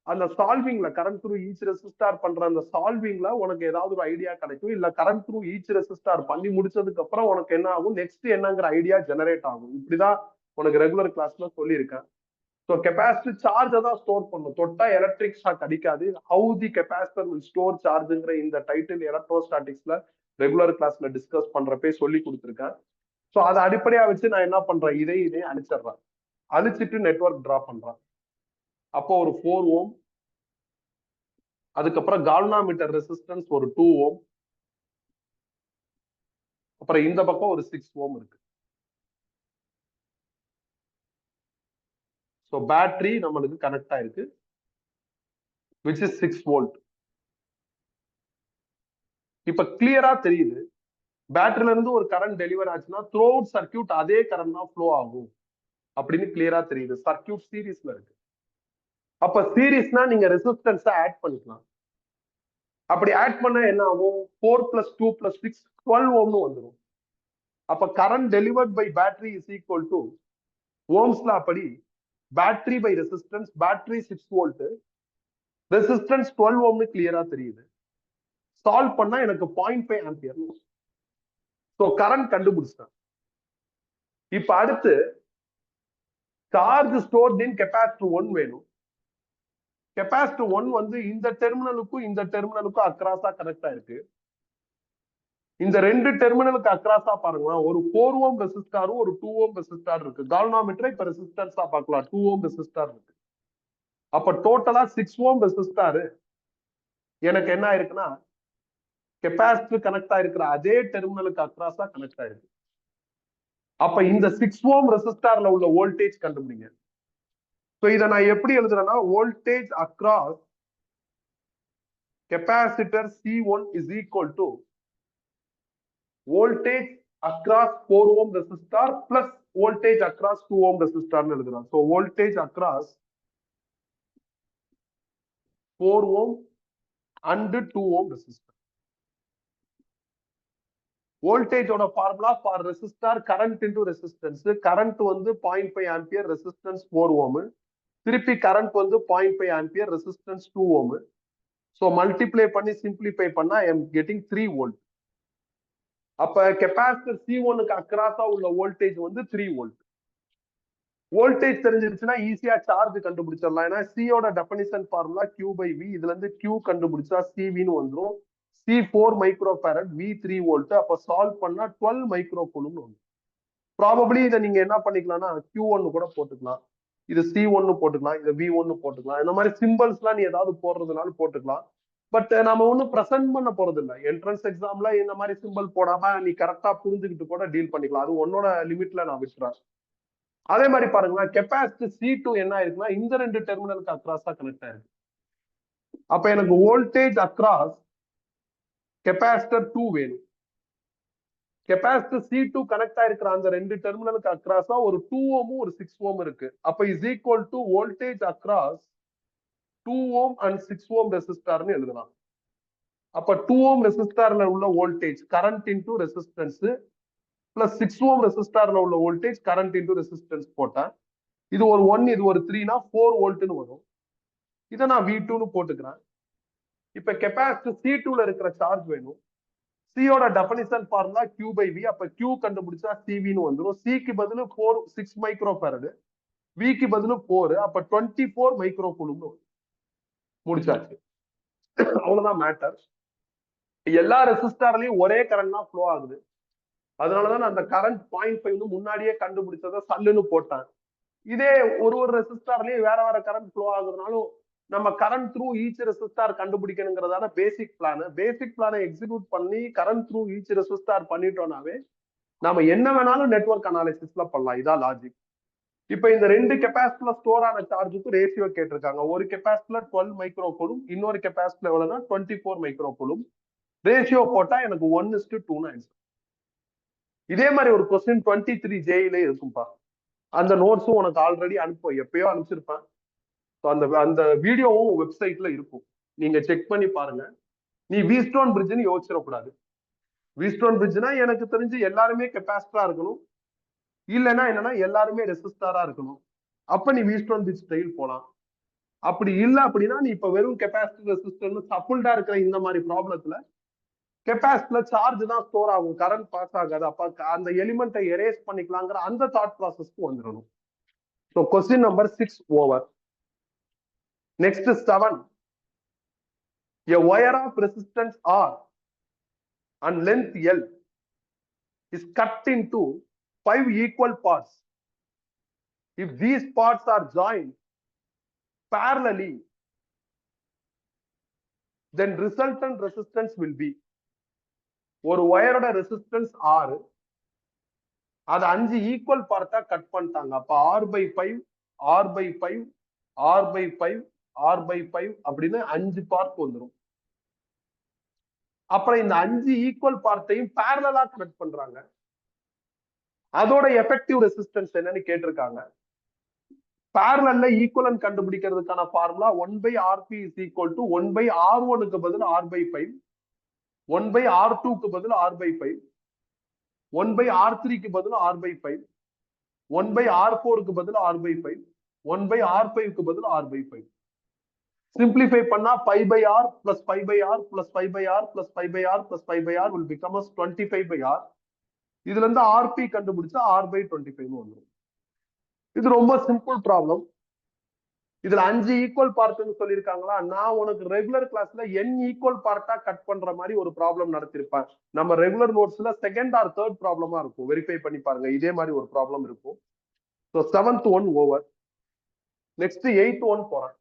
அந்த சால்விங்ல கரண்ட் த்ரூ ஈச் ரெசிஸ்டார் பண்ற அந்த சால்விங்ல உனக்கு ஏதாவது ஒரு ஐடியா கிடைக்கும். இல்ல கரண்ட் த்ரூ ஈச் ரெசிஸ்டார் பண்ணி முடிச்சதுக்கு அப்புறம் உனக்கு என்ன ஆகும், நெக்ஸ்ட் என்னங்கிற ஐடியா ஜெனரேட் ஆகும். இப்படிதான் உனக்கு ரெகுலர் கிளாஸ்ல சொல்லியிருக்கேன். ஸோ கெப்பாசிட்டி சார்ஜை தான் ஸ்டோர் பண்ணும். தொட்டா எலக்ட்ரிக் ஷாக் அடிக்காது. How the capacitor will store சார்ஜுங்கிற இந்த டைட்டில் எலக்ட்ரோஸ்டாட்டிக்ஸ்ல ரெகுலர் கிளாஸ்ல டிஸ்கஸ் பண்றப்பே சொல்லி கொடுத்துருக்கேன். ஸோ அதை அடிப்படையா வச்சு நான் என்ன பண்றேன், இதையும் அழிச்சிடுறேன். அழிச்சிட்டு நெட்வொர்க் டிரா பண்றேன். அப்போ ஒரு 4 ஓம், அதுக்கப்புறம் கால்வனாமீட்டர் ரெசிஸ்டன்ஸ் ஒரு 2 ஓம், அப்புறம் இந்த பக்கம் ஒரு 6 ஓம் இருக்கு. ஸோ பேட்டரி நம்மளுக்கு கனெக்ட் ஆயிருக்கு, விச் இஸ் 6 வோல்ட். இப்ப கிளியரா தெரியுது, பேட்டரியில இருந்து ஒரு கரண்ட் டெலிவர் ஆச்சுன்னா த்ரூ அவுட் சர்க்கியூட் அதே கரண்ட் தான் ஃப்ளோ ஆகும் அப்படின்னு கிளியரா தெரியுது. சர்க்கியூட் சீரீஸ்ல இருக்கு. அப்ப சீரீஸ்னா நீங்க ரெசிஸ்டன்ஸை ஆட் பண்ணிக்கலாம். அப்படி ஆட் பண்ண என்ன ஆகும், 4 + 2 + 6 12 ஓம்னு வந்துடும். அப்ப current delivered by battery is equal to ஓம்ஸ்ல அப்படி battery by resistance, battery 6 volt, resistance 12 ஓம்னு கிளியரா தெரியுது. சால்வ் பண்ணா எனக்கு 0.5 ஆம்பியர். ஸோ கரண்ட் கண்டுபிடிச்சிட்டேன். இப்ப அடுத்து சார்ஜ் ஸ்டோர்ட் இன் கெப்பாசிட்டர் 1 வேணும். கெப்பாசிட்டர் 1 வந்து இந்த டெர்மினலுக்கும் அக்ராஸா கனெக்ட் ஆயிருக்கு. இந்த ரெண்டு டெர்மினலுக்கு அக்ராஸா பாருங்க, ஒரு 4 ஓம் ரெசிஸ்டாரும் ஒரு 2 ஓம் ரெசிஸ்டார் இருக்கு. கால்வனாமீட்டர் இப்ப ரெசிஸ்டன்ஸா பார்க்கலாம், 2 ஓம் ரெசிஸ்டார் இருக்கு. அப்ப டோட்டலா 6 ஓம் ரெசிஸ்டார் எனக்கு என்ன ஆயிருக்குன்னா கெப்பாசிட்டர் கனெக்ட் ஆயிருக்கிற அதே டெர்மினலுக்கு அக்ராஸா கனெக்ட் ஆயிருக்கு. அப்ப இந்த 6 ஓம் ரெசிஸ்டார்ல உள்ள வோல்டேஜ் கண்டுபிடிங்க. சோ இதை நான் எப்படி எழுதுறேன்னா, voltage across capacitor C1 is equal to voltage across 4 ohm resistor plus voltage across 2 ohm resistor னு எழுதுறோம். So voltage across 4 ohm and 2 ohm resistor. voltage ஓட formula for resistor current into resistance. current வந்து 0.5 ampere, resistance 4 ohm. திருப்பி current வந்து 0.5 ampere, resistance 2 ohm. So multiply பண்ணி simplify பண்ணா I am getting 3 volt. அப்ப capacitor C1 க்கு அக்ராஸா உள்ள voltage வந்து 3 வோல்ட். வோல்டேஜ் தெரிஞ்சிருச்சுன்னா ஈஸியா சார்ஜ் கண்டுபிடிச்சிடலாம். ஏன்னா சியோட டெஃபினிஷன் ஃபார்முலா Q/V. இதுல இருந்து Q கண்டுபிடிச்சா CV வந்துடும். C4 micro farad, V 3 volt. அப்ப சால்வ் பண்ணா 12 மைக்ரோ கூலும் வரும். ப்ராபபிளி இதை நீங்க என்ன பண்ணிக்கலாம்னா Q1 கூட போட்டுக்கலாம், இது C1 போட்டுக்கலாம், இது V1 போட்டுக்கலாம். இந்த மாதிரி சிம்பிள்ஸ் எல்லாம் நீ ஏதாவது போடுறதுனால போட்டுக்கலாம். பட் நம்ம ஒன்னும் ப்ரெசென்ட் பண்ண போறது இல்லை. என்ட்ரன்ஸ் எக்ஸாம்ல இந்த மாதிரி சிம்பிள் போடாம நீ கரெக்டா புரிஞ்சுக்கிட்டு கூட டீல் பண்ணிக்கலாம். அது உன்னோட லிமிட்ல நான் விட்டுறேன். அதே மாதிரி பாருங்களா, கெப்பாசிட்டி C2 என்ன ஆயிருக்குன்னா இந்த ரெண்டு டெர்மினலுக்கு அக்ராஸா கனெக்ட் ஆயிருக்கு. அப்ப எனக்கு வோல்டேஜ் அக்ராஸ் கெப்பாசிட்டர் 2 வேணும். கெப்பாசிட்டர் C2 கனெக்ட் ஆயிருக்கிற அந்த ரெண்டு டெர்மினலுக்கு அக்ராஸா ஒரு 2 ஓமும் ஒரு 6 ஓம் இருக்கு. அப்ப is equal to voltage across 2 Om and 6 ஓம் ரெசிஸ்டார்னு எழுதலாம். அப்ப 2 ஓம் ரெசிஸ்டார்ல உள்ள voltage current into resistance plus 6 ஓம் ரெசிஸ்டார்ல உள்ள வோல்டேஜ் கரண்ட் இன்டூ ரெசிஸ்டன்ஸ் போட்டேன். இது ஒரு 1, இது ஒரு 3னா 4 வோல்ட்னு வரும். இதை நான் V2னு போட்டுக்கிறேன். இப்ப கெப்பாசிட்டர் C2ல இருக்கிற சார்ஜ் வேணும். சியோட டெஃபினிஷன் ஃபார்முலா Q/V. அப்ப Q கண்டுபிடிச்சா CV னு வந்துடும். சிக்கு பதிலு 6 மைக்ரோ ஃபாரட், விக்கு பதிலு 4. அப்ப 24 மைக்ரோ கூலும்னு முடிச்சாச்சு. அவ்வளவுதான் மேட்டர். எல்லா ரெசிஸ்டார்லயும் ஒரே கரண்ட் தான் ஃப்ளோ ஆகுது. அதனாலதான் அந்த கரண்ட் 0.5 முன்னாடியே கண்டுபிடிச்சதை சல்லுன்னு போட்டேன். இதே ஒரு ரெசிஸ்டார்லயும் வேற வேற கரண்ட் ஃப்ளோ ஆகுறதுனாலும் நம்ம கரண்ட் த்ரூ ஈச் ரெசிஸ்டார் கண்டுபிடிக்கணுங்கிறதான பேசிக் பிளான். பேசிக் பிளானை எக்ஸிக்யூட் பண்ணி கரண்ட் த்ரூ ஈச் ரெசிஸ்டார் பண்ணிட்டோம்னாவே நம்ம என்ன வேணாலும் நெட்வொர்க் அனாலிசிஸ்ல பண்ணலாம். இதான் லாஜிக். இப்ப இந்த ரெண்டு கெப்பாசிட்டர்ல ஸ்டோர் ஆன சார்ஜுக்கு ரேஷியோ கேட்டிருக்காங்க. ஒரு கெப்பாசிட்டர்ல 12 மைக்ரோ கூலும், இன்னொரு கெப்பாசிட்டர் எவ்வளவுனா 24 மைக்ரோ கூலும். ரேஷியோ போட்டா எனக்கு 1:2 ஆன்சர். இதே மாதிரி ஒரு கொஸ்டின் 23 ஜேயில இருக்கும்பா. அந்த நோட்ஸும் உனக்கு ஆல்ரெடி அனுப்ப எப்பயோ அனுப்பிச்சிருப்பேன். அந்த அந்த வீடியோவும் வெப்சைட்ல இருக்கும், நீங்க செக் பண்ணி பாருங்க. நீ வீஸ்டோன் பிரிட்ஜ்னு யோசிச்சிடக்கூடாது. வீஸ்டோன் பிரிட்ஜ்னா எனக்கு தெரிஞ்சு எல்லாருமே கெப்பாசிட்டரா இருக்கணும், இல்லைன்னா என்னன்னா எல்லாருமே ரெசிஸ்டாரா இருக்கணும். அப்ப நீ வீஸ்டோன் பிரிட்ஜ் ஸ்டைல் போலாம். அப்படி இல்லை அப்படின்னா நீ இப்ப வெறும் கெப்பாசிட்டர் ரெசிஸ்டர்னு சப்புல்டா இருக்கிற இந்த மாதிரி ப்ராப்ளத்துல கெப்பாசிட்டர்ல சார்ஜ் தான் ஸ்டோர் ஆகும், கரண்ட் பாஸ் ஆகாது. அப்ப அந்த எலிமெண்ட்டை எரேஸ் பண்ணிக்கலாங்கிற அந்த தாட் ப்ராசஸ்க்கு வந்துடணும். So question number 6 over. Next 7. A wire of resistance R and length L is cut into 5 equal parts. If these parts are joined parallelly, then resultant resistance will be ஒரு வயரோட resistance ஆறு, அது 5 equal பார்ட்டா cut பண்ணிட்டாங்க. அப்ப R/5 R/5 R/5 R/5 அப்படின்னு 5 part வந்துடும். அப்புறம் இந்த 5 equal பார்ட்டையும் பேரலா cut பண்றாங்க. அதோட எஃபெக்டிவ் ரெசிஸ்டன்ஸ் என்னன்னு கேட்டிருக்காங்க. பேரலல்ல ஈக்குவலன்ட் கண்டுபிடிக்கிறதுக்கான formula 1/Rp is equal to 1/R1க்கு பதில் R/5, 1/R2க்கு பதில் R/5, 1/R3க்கு பதில் R/5, 1/R4க்கு பதில் R/5, 1/R5க்கு பதில் R/5. சிம்பிளிஃபை பண்ணா 5/R plus 5/R plus 5/R plus 5/R plus 5/R will become as 25/R. இதுல இருந்து RP கண்டுபிடிச்சா R/25 வந்துடும். இது ரொம்ப சிம்பிள் ப்ராப்ளம். இதுல 5 ஈக்குவல் பார்ட்னு சொல்லியிருக்காங்களா. நான் உனக்கு ரெகுலர் கிளாஸ்ல n ஈக்குவல் பார்ட்டா கட் பண்ற மாதிரி ஒரு ப்ராப்ளம் நடத்திருப்பேன். நம்ம ரெகுலர் நோட்ஸ்ல செகண்ட் ஆர் தேர்ட் ப்ராப்ளமா இருக்கும். வெரிஃபை பண்ணி பாருங்க. இதே மாதிரி ஒரு ப்ராப்ளம் இருக்கும். So 7th one over. Next 8th one போறேன்.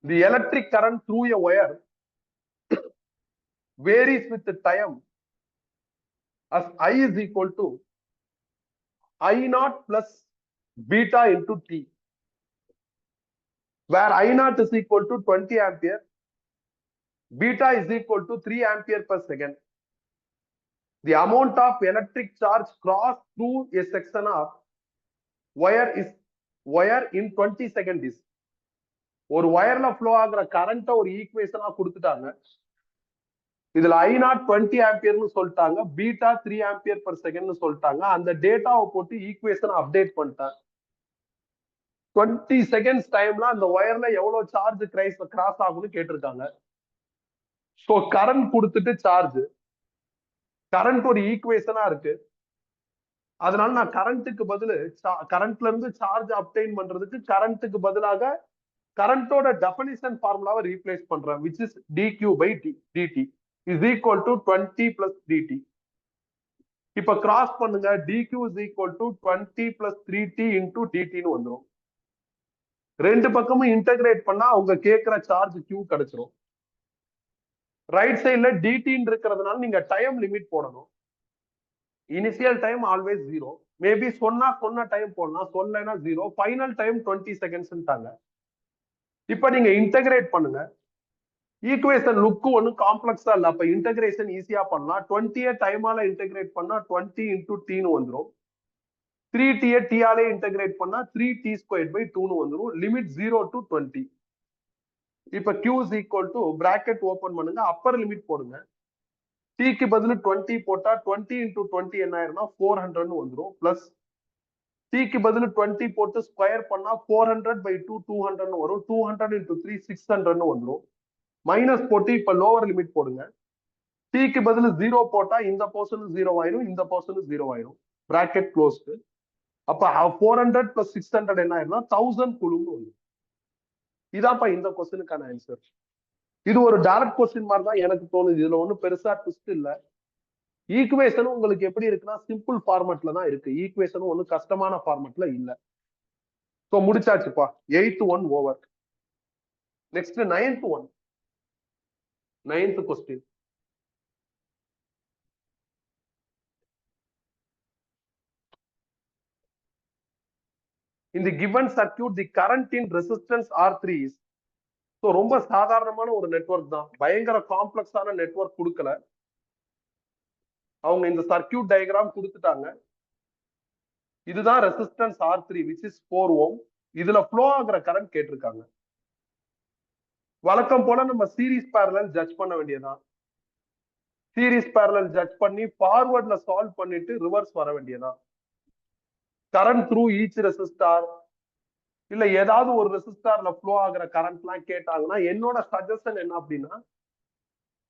The electric current through a wire varies with the time as I is equal to I0 plus beta into T, where I0 is equal to 20 ampere, beta is equal to 3 ampere per second. The amount of electric charge crossed through a section of wire in 20 seconds is. ஒரு வயர்ல flow ஆகுற கரண்ட ஒரு ஈக்குவேஷனா கொடுத்துட்டாங்க. இதுல I0 20 ஆம்பியர்னு சொல்லிட்டாங்க, beta 3 ampere per செகண்ட்னு சொல்லிட்டாங்க. அந்த டேட்டாவை போட்டு ஈக்குவேஷன் அப்டேட் பண்ணிட்டாங்க. 20 செகண்ட்ஸ் டைம்ல அந்த வயர்ல எவ்வளவு சார்ஜ் கிராஸ் ஆகும்னு கேட்டிருக்காங்க. ஸோ கரண்ட் கொடுத்துட்டு சார்ஜ், கரண்ட் ஒரு ஈக்குவேஷனா இருக்கு. அதனால நான் கரண்ட்டுக்கு பதில் கரண்ட்ல இருந்து சார்ஜ் அப்டெயின் பண்றதுக்கு கரண்ட்டுக்கு பதிலாக கரண்டோட டெஃபினிஷன் ஃபார்முலாவை ரீப்ளேஸ் பண்றேன், which is dq/dt is equal to 20 plus dt. இப்ப கிராஸ் பண்ணுங்க, dq is equal to 20 plus 3t into dt ன்னு வந்துடும். ரெண்டு பக்கமும் இன்டகிரேட் பண்ணா அவங்க கேட்கிற சார்ஜ் q கிடைச்சிரும். ரைட் சைட்ல dt இருக்கிறதுனால நீங்க டைம் லிமிட் போடணும். Initial time always 0. மேபி சொன்ன டைம் போடலாம், சொல்லலைன்னா 0. Final time 20 செகண்ட்ஸ்ட்டாங்க. இப்ப நீங்க இன்டகிரேட் பண்ணுங்க. ஈக்குவேஷன் லுக் ஒன்னும் காம்ப்ளெக்ஸா இல்ல. அப்ப இன்டகிரேஷன் ஈஸியா பண்ணலாம். 20 டைமால இன்டகிரேட் பண்ணா 20 into t ன்னு வந்துடும். 3t t ஆலே இன்டகிரேட் பண்ணா 3t²/2 ன்னு வந்துடும். Limit 0 to 20. இப்ப q is equal to bracket open பண்ணுங்க, அப்பர் லிமிட் போடுங்க. t க்கு பதில் 20 போட்டா 20 into 20 என்ன ஆயிரும்னா 400 ன்னு வந்துடும். பிளஸ் t க்கு பதில் 20 போட்டு ஸ்கொயர் பண்ணா 400/2 200 ன்னு வரும். 200 into 3 600 ன்னு வந்துடும். மைனஸ் போட்டு இப்ப லோவர் லிமிட் போடுங்க. t க்கு பதில் 0 போட்டா இந்த போர்ஷன் 0 ஆயிரும், இந்த போர்ஷன் 0 ஆயிரும். Bracket closed. அப்ப 400 plus 600 என்ன ஆயிரும்னா 1000 கூலும் வந்துடும். இதான்ப்பா இந்த கொஸ்டினுக்கான ஆன்சர். இது ஒரு டைரக்ட் கொஸ்டின் மாதிரி தான் எனக்கு தோணுது. இதுல ஒன்றும் பெருசா ட்விஸ்ட் இல்ல. ஈக்குவேஷனும் உங்களுக்கு எப்படி இருக்குன்னா சிம்பிள் ஃபார்மட்ல தான் இருக்கு. ஈக்குவேஷனும் ஒன்றும் கஷ்டமான ஃபார்மட்ல இல்ல. ஸோ முடிச்சாச்சுப்பா. 8th one over. Next 9th one. 9th question. In the given circuit, the current in resistance R3 is. So ரொம்ப சாதாரணமான ஒரு நெட்வொர்க் தான், பயங்கர காம்ப்ளெக்ஸான நெட்வொர்க் கொடுக்கல. அவங்க இந்த சர்க்கியூட் டயக்ராம் கொடுத்துட்டாங்க. இதுதான் resistance R3 which is 4 ohm. இதுல ஃப்ளோ ஆகுற கரண்ட் கேட்டிருக்காங்க. வழக்கம் போல நம்ம சீரிஸ் பேரலல் ஜட்ஜ் பண்ண வேண்டியதான். சீரிஸ் பேரலல் ஜட்ஜ் பண்ணி ஃபார்வர்ட்ல சால்வ் பண்ணிட்டு ரிவர்ஸ் வர வேண்டியதான். கரண்ட் த்ரூ ஈச் ரெசிஸ்டார் இல்ல ஏதாவது ஒரு ரெசிஸ்டார்ல ஃப்ளோ ஆகுற கரண்ட் எல்லாம் கேட்டாங்கன்னா என்னோட சஜஷன் என்ன அப்படின்னா,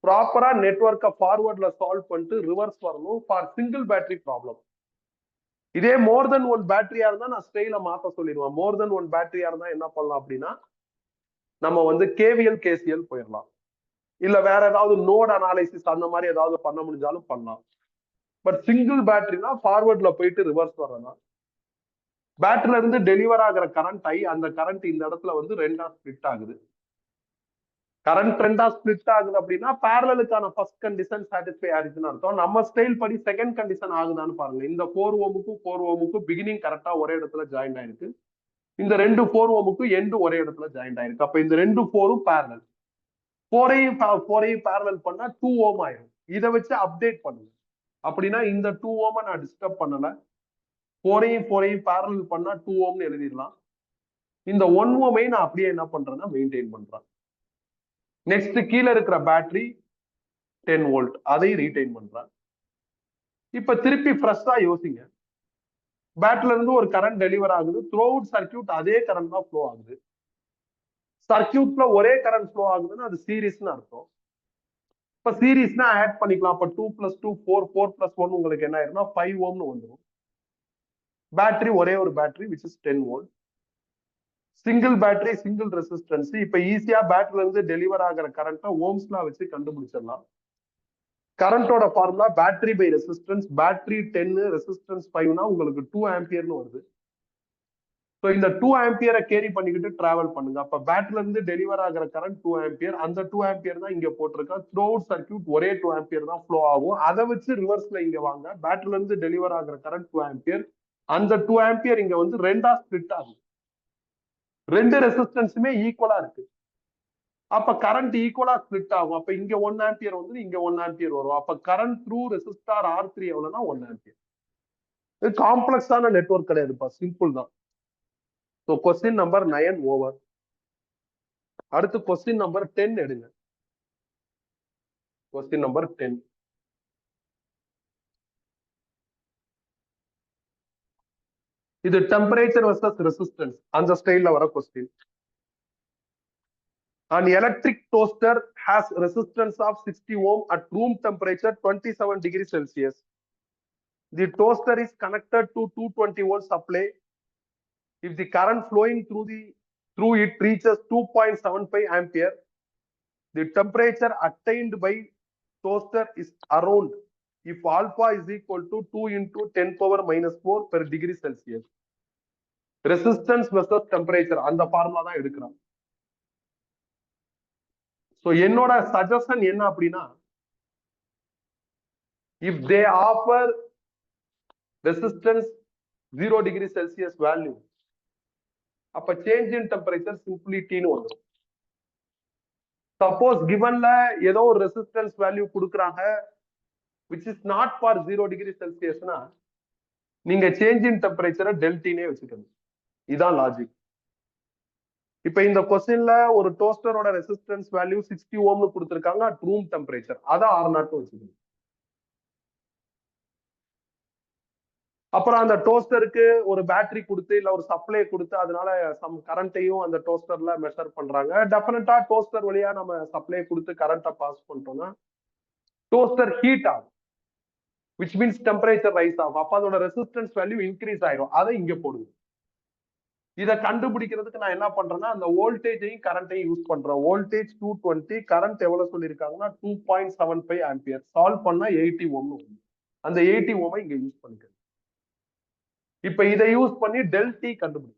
ப்ராப்பரா நெட்வொர்க்கை ஃபார்வர்ட்ல சால்வ் பண்ணிட்டு ரிவர்ஸ் வரணும் ஃபார் சிங்கிள் பேட்டரி ப்ராப்ளம். இதே மோர் தென் ஒன் பேட்டரியா இருந்தா நான் ஸ்டைல மாத்த சொல்லிடுவேன். மோர் தென் ஒன் பேட்டரியா இருந்தா என்ன பண்ணலாம் அப்படின்னா நம்ம வந்து கேவிஎல் கேசிஎல் போயிடலாம். இல்ல வேற ஏதாவது நோட் அனாலிசிஸ் அந்த மாதிரி ஏதாவது பண்ண முடிஞ்சாலும் பண்ணலாம். பட் சிங்கிள் பேட்டரினா ஃபார்வர்ட்ல போயிட்டு ரிவர்ஸ் வரலாம். பேட்டரில இருந்து டெலிவர் ஆகிற கரண்ட் அந்த கரண்ட் இந்த இடத்துல வந்து ரெண்டா ஸ்பிளிட் ஆகுது. கரண்ட் ரெண்டா ஸ்பிளிட் ஆகுது அப்படின்னா பேரலுக்கான ஃபர்ஸ்ட் கண்டிஷன் சாட்டிஸ்ஃபை ஆயிடுச்சுன்னு அர்த்தம். நம்ம ஸ்டைல் படி செகண்ட் கண்டிஷன் ஆகுதான்னு பாருங்க. இந்த 4 ஓமுக்கும் 4 ஓமுக்கும் பிகினிங் கரெக்டா ஒரே இடத்துல ஜாயின் ஆயிருக்கு. இந்த 2 4 ஓமுக்கும் எண்டு ஒரே இடத்துல ஜாயின் ஆயிருக்கு. அப்ப இந்த 2 4ம் பேரலல். 4ஐயும் பேரலல் பண்ணா 2 ஓம் ஆயிரும். இதை வச்சு அப்டேட் பண்ணுங்க. அப்படின்னா இந்த 2 ஓமை நான் டிஸ்டர்ப் பண்ணல. 4ஐயும் பேரலல் பண்ணா 2 ஓம்னு எழுதிடலாம். இந்த 1 ஓமை நான் அப்படியே என்ன பண்றேன்னா மெயின்டைன் பண்றேன். நெக்ஸ்ட் கீழே இருக்கிற பேட்டரி 10 வோல்ட் அதை ரீடைன் பண்றேன். இப்ப திருப்பி ஃப்ரெஷ்ஷா யோசிங்க. பேட்டரில இருந்து ஒரு கரண்ட் டெலிவர் ஆகுது. த்ரூ அவுட் சர்க்கியூட் அதே கரண்ட் தான் ஃப்ளோ ஆகுது. சர்க்கியூட்ல ஒரே கரண்ட் ஃப்ளோ ஆகுதுன்னா அது சீரிஸ்னு அர்த்தம். இப்ப சீரிஸ்னா ஆட் பண்ணிக்கலாம். அப்ப 2 + 2 4 4 + 1 உங்களுக்கு என்ன ஆயிரும்னா 5 ஓம்னு வந்துடும். பேட்டரி ஒரே ஒரு battery which is 10 volt. Single battery single resistance. இப்ப ஈஸியா பேட்டரில இருந்து டெலிவர் ஆகிற கரண்ட்டை ஓம்ஸ்ல வச்சு கண்டுபிடிச்சிடலாம். கரண்டோட formula battery by resistance. Battery 10 resistance 5னா உங்களுக்கு 2 ஆம்பியர்னு வருது. ஸோ இந்த 2 ஆம்பியரை கேரி பண்ணிக்கிட்டு டிராவல் பண்ணுங்க. அப்ப பேட்டரில இருந்து டெலிவர் ஆகிற கரண்ட் 2 ஆம்பியர். அந்த 2 ஆம்பியர் தான் இங்க போட்டிருக்கா. த்ரூ அவுட் சர்க்கியூட் ஒரே 2 ஆம்பியர் தான் ஃப்ளோ ஆகும். அதை வச்சு ரிவர்ஸ்ல இங்க வாங்க. பேட்டரில இருந்து டெலிவர் ஆகிற கரண்ட் 2 ஆம்பியர். அந்த 2 ஆம்பியர் இங்க வந்து ரெண்டா ஸ்பிளிட் ஆகும். ரெண்டு ரெசிஸ்டன்ஸுமே ஈக்குவலா இருக்கு. அப்ப கரண்ட் ஈக்குவலா ஸ்பிளிட் ஆகும். அப்ப இங்க 1 ஆம்பியர் வந்து இங்க 1 ஆம்பியர் வரும். அப்ப current through resistor R3 எவ்வளவுனா 1 ampere. இது காம்ப்ளெக்ஸான நெட்வொர்க் கிடையாதுப்பா, சிம்பிள் தான். So question number 9 over. அடுத்து கொஸ்டின் நம்பர் 10 எடுங்க. Question number 10. இது டெம்பரேச்சர் வர்சஸ் ரெசிஸ்டன்ஸ் அந்த ஸ்டைல்ல வர question. An electric toaster has resistance of 60 ohm at room temperature 27 degrees Celsius. The toaster is connected to 220 volt supply. If the current flowing through it reaches 2.75 ampere, the temperature attained by toaster is around if alpha is equal to 2 into 10 power minus 4 per degree Celsius. Resistance versus temperature அந்த formula தான் எடுக்கிறோம். So என்னோட suggestion என்ன அப்படின்னா, if they offer resistance 0 degree Celsius value, அப்ப change in temperature simply Tன்னு வந்துடும். Suppose கிவன்ல ஏதோ ஒரு ரெசிஸ்டன்ஸ் வேல்யூ கொடுக்குறாங்க which is not for 0 degree Celsiusனா நீங்க சேஞ்ச் இன் டெம்பரேச்சரை டெல்டினே வச்சுக்கணும். இதான் லாஜிக். இப்ப இந்த கொஸ்டின்ல ஒரு டோஸ்டரோட ரெசிஸ்டன்ஸ் வேல்யூ 60 ஓம்னு கொடுத்துருக்காங்க அட் ரூம் டெம்பரேச்சர். அதான் R0 வச்சுக்கணும். அப்புறம் அந்த டோஸ்டருக்கு ஒரு பேட்டரி கொடுத்து இல்ல ஒரு சப்ளை கொடுத்து அதனால சம் கரண்ட்டையும் அந்த டோஸ்டர்ல மெஷர் பண்றாங்க. டெஃபினட்டா டோஸ்டர் வழியா நம்ம சப்ளை கொடுத்து கரண்ட்டை பாஸ் பண்ணிட்டோம்னா டோஸ்டர் ஹீட் ஆகும், which means டெம்பரேச்சர் ரைஸ் ஆகும். அப்ப அதோட ரெசிஸ்டன்ஸ் வேல்யூ இன்க்ரீஸ் ஆயிரும். அதை இங்க போடுங்க. இதை கண்டுபிடிக்கிறதுக்கு நான் என்ன பண்றேன்னா அந்த வோல்டேஜையும் கரண்ட்டையும் யூஸ் பண்றேன். வோல்டேஜ் 220, கரண்ட் எவ்வளவு சொல்லியிருக்காங்கன்னா 2.75 ஆம்பியர். சால்வ் பண்ணா 80 ஓம். அந்த 80 ஓமை இங்க யூஸ் பண்ணிக்கிறேன். இப்ப இதை யூஸ் பண்ணி டெல் டி கண்டுபிடிக்கும்.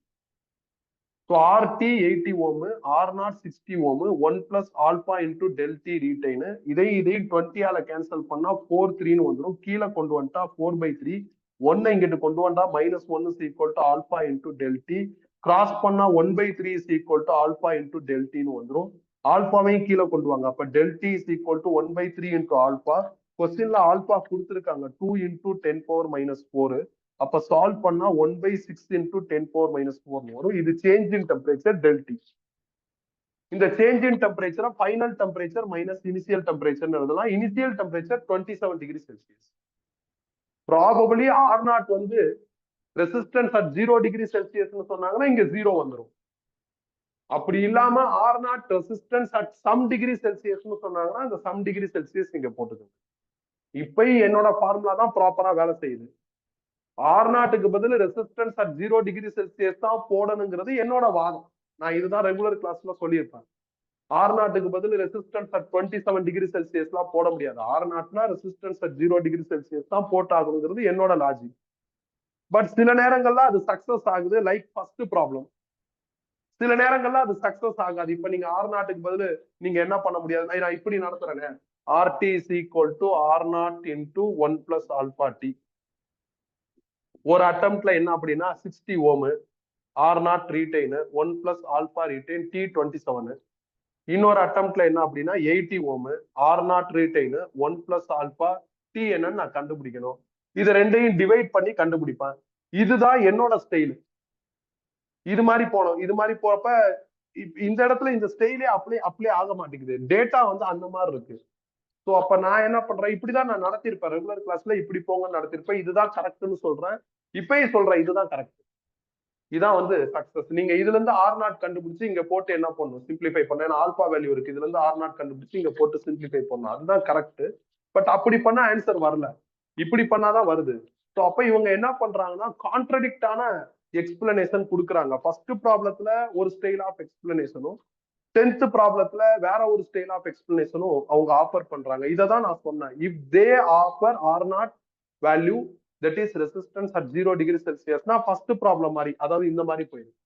So RT 80 ohm, R0 60 ohm, 1 plus alpha into del t ரீடைனு. இதையும் 20ஆல கேன்சல் பண்ணா 4/3ன்னு வந்துடும். கீழே கொண்டு வந்துட்டா 4/3. 1 இங்கிட்டு கொண்டு வந்தா -1 is equal to alpha into del t. Cross பண்ணா 1/3 is equal to alpha into del t ன்னு வந்துடும். ஆல்பாவையும் கீழே கொண்டு வாங்க. அப்ப del t is equal to 1/3 into alpha. கொஸ்டின்ல ஆல்பா கொடுத்துருக்காங்க 2 into 10 power minus 4. அப்ப சால்வ் பண்ணா 1/6 into 10 power minus 4 வரும். இது change in temperature del t. இந்த change in temperature final temperature minus initial temperature எழுதலாம். Initial temperature 27 degree Celsius. Probably R0 வந்து resistance at 0 degree செல்சியஸ்னு சொன்னாங்கன்னா இங்க 0 வந்துடும். அப்படி இல்லாம R0 resistance at some degree செல்சியஸ்னு சொன்னாங்கன்னா இந்த சம் டிகிரி செல்சியஸ் இங்க போட்டுக்கோங்க. இப்பயும் என்னோட ஃபார்முலா தான் ப்ராப்பரா வேலை செய்யுது. R0க்கு பதில் ரெசிஸ்டன்ஸ் அட் 0 டிகிரி செல்சியஸ் தான் போடணுங்கிறது என்னோட வாதம். நான் இதுதான் ரெகுலர் கிளாஸ்ல சொல்லியிருப்பேன். R0க்கு பதில் ரெசிஸ்டன்ஸ் அட் 27 டிகிரி செல்சியஸ்லாம் போட முடியாது. R0னா ரெசிஸ்டன்ஸ் அட் 0 டிகிரி செல்சியஸ் தான் போட்டாகணுங்கிறது என்னோட லாஜிக். பட் சில நேரங்கள்ல அது சக்சஸ் ஆகுது, லைக் ஃபர்ஸ்ட் ப்ராப்ளம். சில நேரங்கள்ல அது சக்சஸ் ஆகாது. இப்ப நீங்க R0க்கு பதில் நீங்க என்ன பண்ண முடியாது? நான் இப்படி நடத்துறேனே, RT is equal to R0 into 1 plus alpha T. ஒரு அட்டம்ப்ட்ல என்ன அப்படின்னா 60 ஓம், R0 retain, 1 plus alpha retain, T27. இன்னொரு அட்டம்ப்ட்ல என்ன அப்படின்னா 80 ohm, R0 retain, 1 plus alpha T என்னன்னு நான் கண்டுபிடிக்கணும். இது ரெண்டையும் டிவைட் பண்ணி கண்டுபிடிப்பேன். இதுதான் என்னோட ஸ்டைல். இது மாதிரி போனோம். இது மாதிரி போறப்ப இந்த இடத்துல இந்த ஸ்டைலே அப்ளை ஆக மாட்டேங்குது. டேட்டா வந்து அந்த மாதிரி இருக்கு. ஸோ அப்ப நான் என்ன பண்றேன், இப்படிதான் நான் நடத்திருப்பேன். ரெகுலர் கிளாஸ்ல இப்படி போங்க நடத்திருப்பேன். இதுதான் கரெக்ட்னு சொல்றேன். இப்பயும் சொல்றேன் இதுதான் கரெக்ட். இதான் வந்து சக்சஸ். நீங்க இதுல இருந்து R0 கண்டுபிடிச்சு இங்க போட்டு என்ன பண்ணும், சிம்பிளிஃபை பண்ண. ஏன்னா ஆல்பா வேல்யூ இருக்கு. இதுல இருந்து R0 கண்டுபிடிச்சு இங்க போட்டு சிம்பிளிஃபை பண்ணணும். அதுதான் கரெக்ட். பட் அப்படி பண்ணா ஆன்சர் வரல. இப்படி பண்ணாதான் வருது. ஸோ அப்ப இவங்க என்ன பண்றாங்கன்னா கான்ட்ரடிக்டான எக்ஸ்பிளனேஷன் கொடுக்குறாங்க. ஃபர்ஸ்ட் ப்ராப்ளத்துல ஒரு ஸ்டைல் ஆஃப் எக்ஸ்பிளனேஷனும், 10th ப்ராப்ளத்துல வேற ஒரு ஸ்டைல் ஆஃப் எக்ஸ்பிளனேஷனும் அவங்க ஆஃபர் பண்றாங்க. இதை தான் நான் சொன்னேன். If they offer R0 value that is resistance at 0 degree செல்சியஸ்னா ஃபர்ஸ்ட் ப்ராப்ளம் மாதிரி, அதாவது இந்த மாதிரி போயிடும்.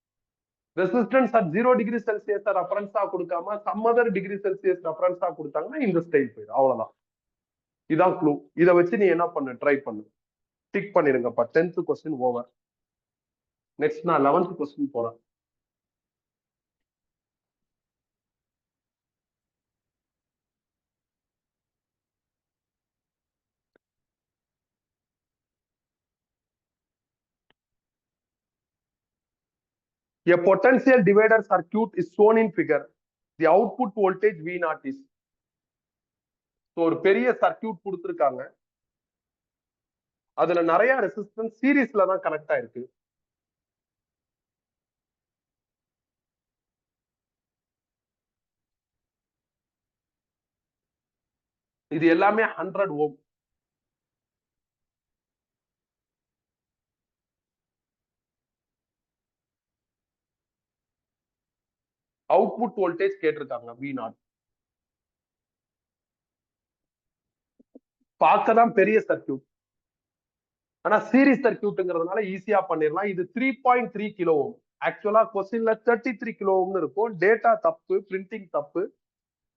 ரெசிஸ்டன்ஸ் அட் 0 டிகிரி செல்சியஸ் ரெஃபரன்ஸா கொடுக்காம சம் அதர் டிகிரி செல்சியஸ் ரெஃபரன்ஸா கொடுத்தாங்கன்னா இந்த ஸ்டைல் போயிடும். அவ்வளவுதான். இதான் க்ளூ. இதை வச்சு நீ என்ன பண்ணு, ட்ரை பண்ணு. டிக் பண்ணிருங்கப்பா. 10th question over. நெக்ஸ்ட் நான் 11th கொஸ்டின் போறேன். A potential divider circuit is shown in figure. The output voltage V0 is. ஒரு பெரிய சர்க்கியூட் கொடுத்துருக்காங்க. அதுல நிறைய ரெசிஸ்டன்ஸ் சீரீஸ்ல தான் கனெக்ட் ஆயிருக்கு. இது எல்லாமே 100 ஓம். அவுட்புட் வோல்டேஜ் கேட்டிருக்காங்க V0. பார்க்கதான் பெரிய சர்க்கியூட், ஆனா சீரிஸ் சர்க்கியூட்ங்கிறதுனால ஈஸியா பண்ணிடலாம். இது 3.3 கிலோ ஓம். ஆக்சுவலா கொஸ்டின்ல 33 கிலோ ஓம்னு இருக்கும். டேட்டா தப்பு, பிரிண்டிங் தப்பு.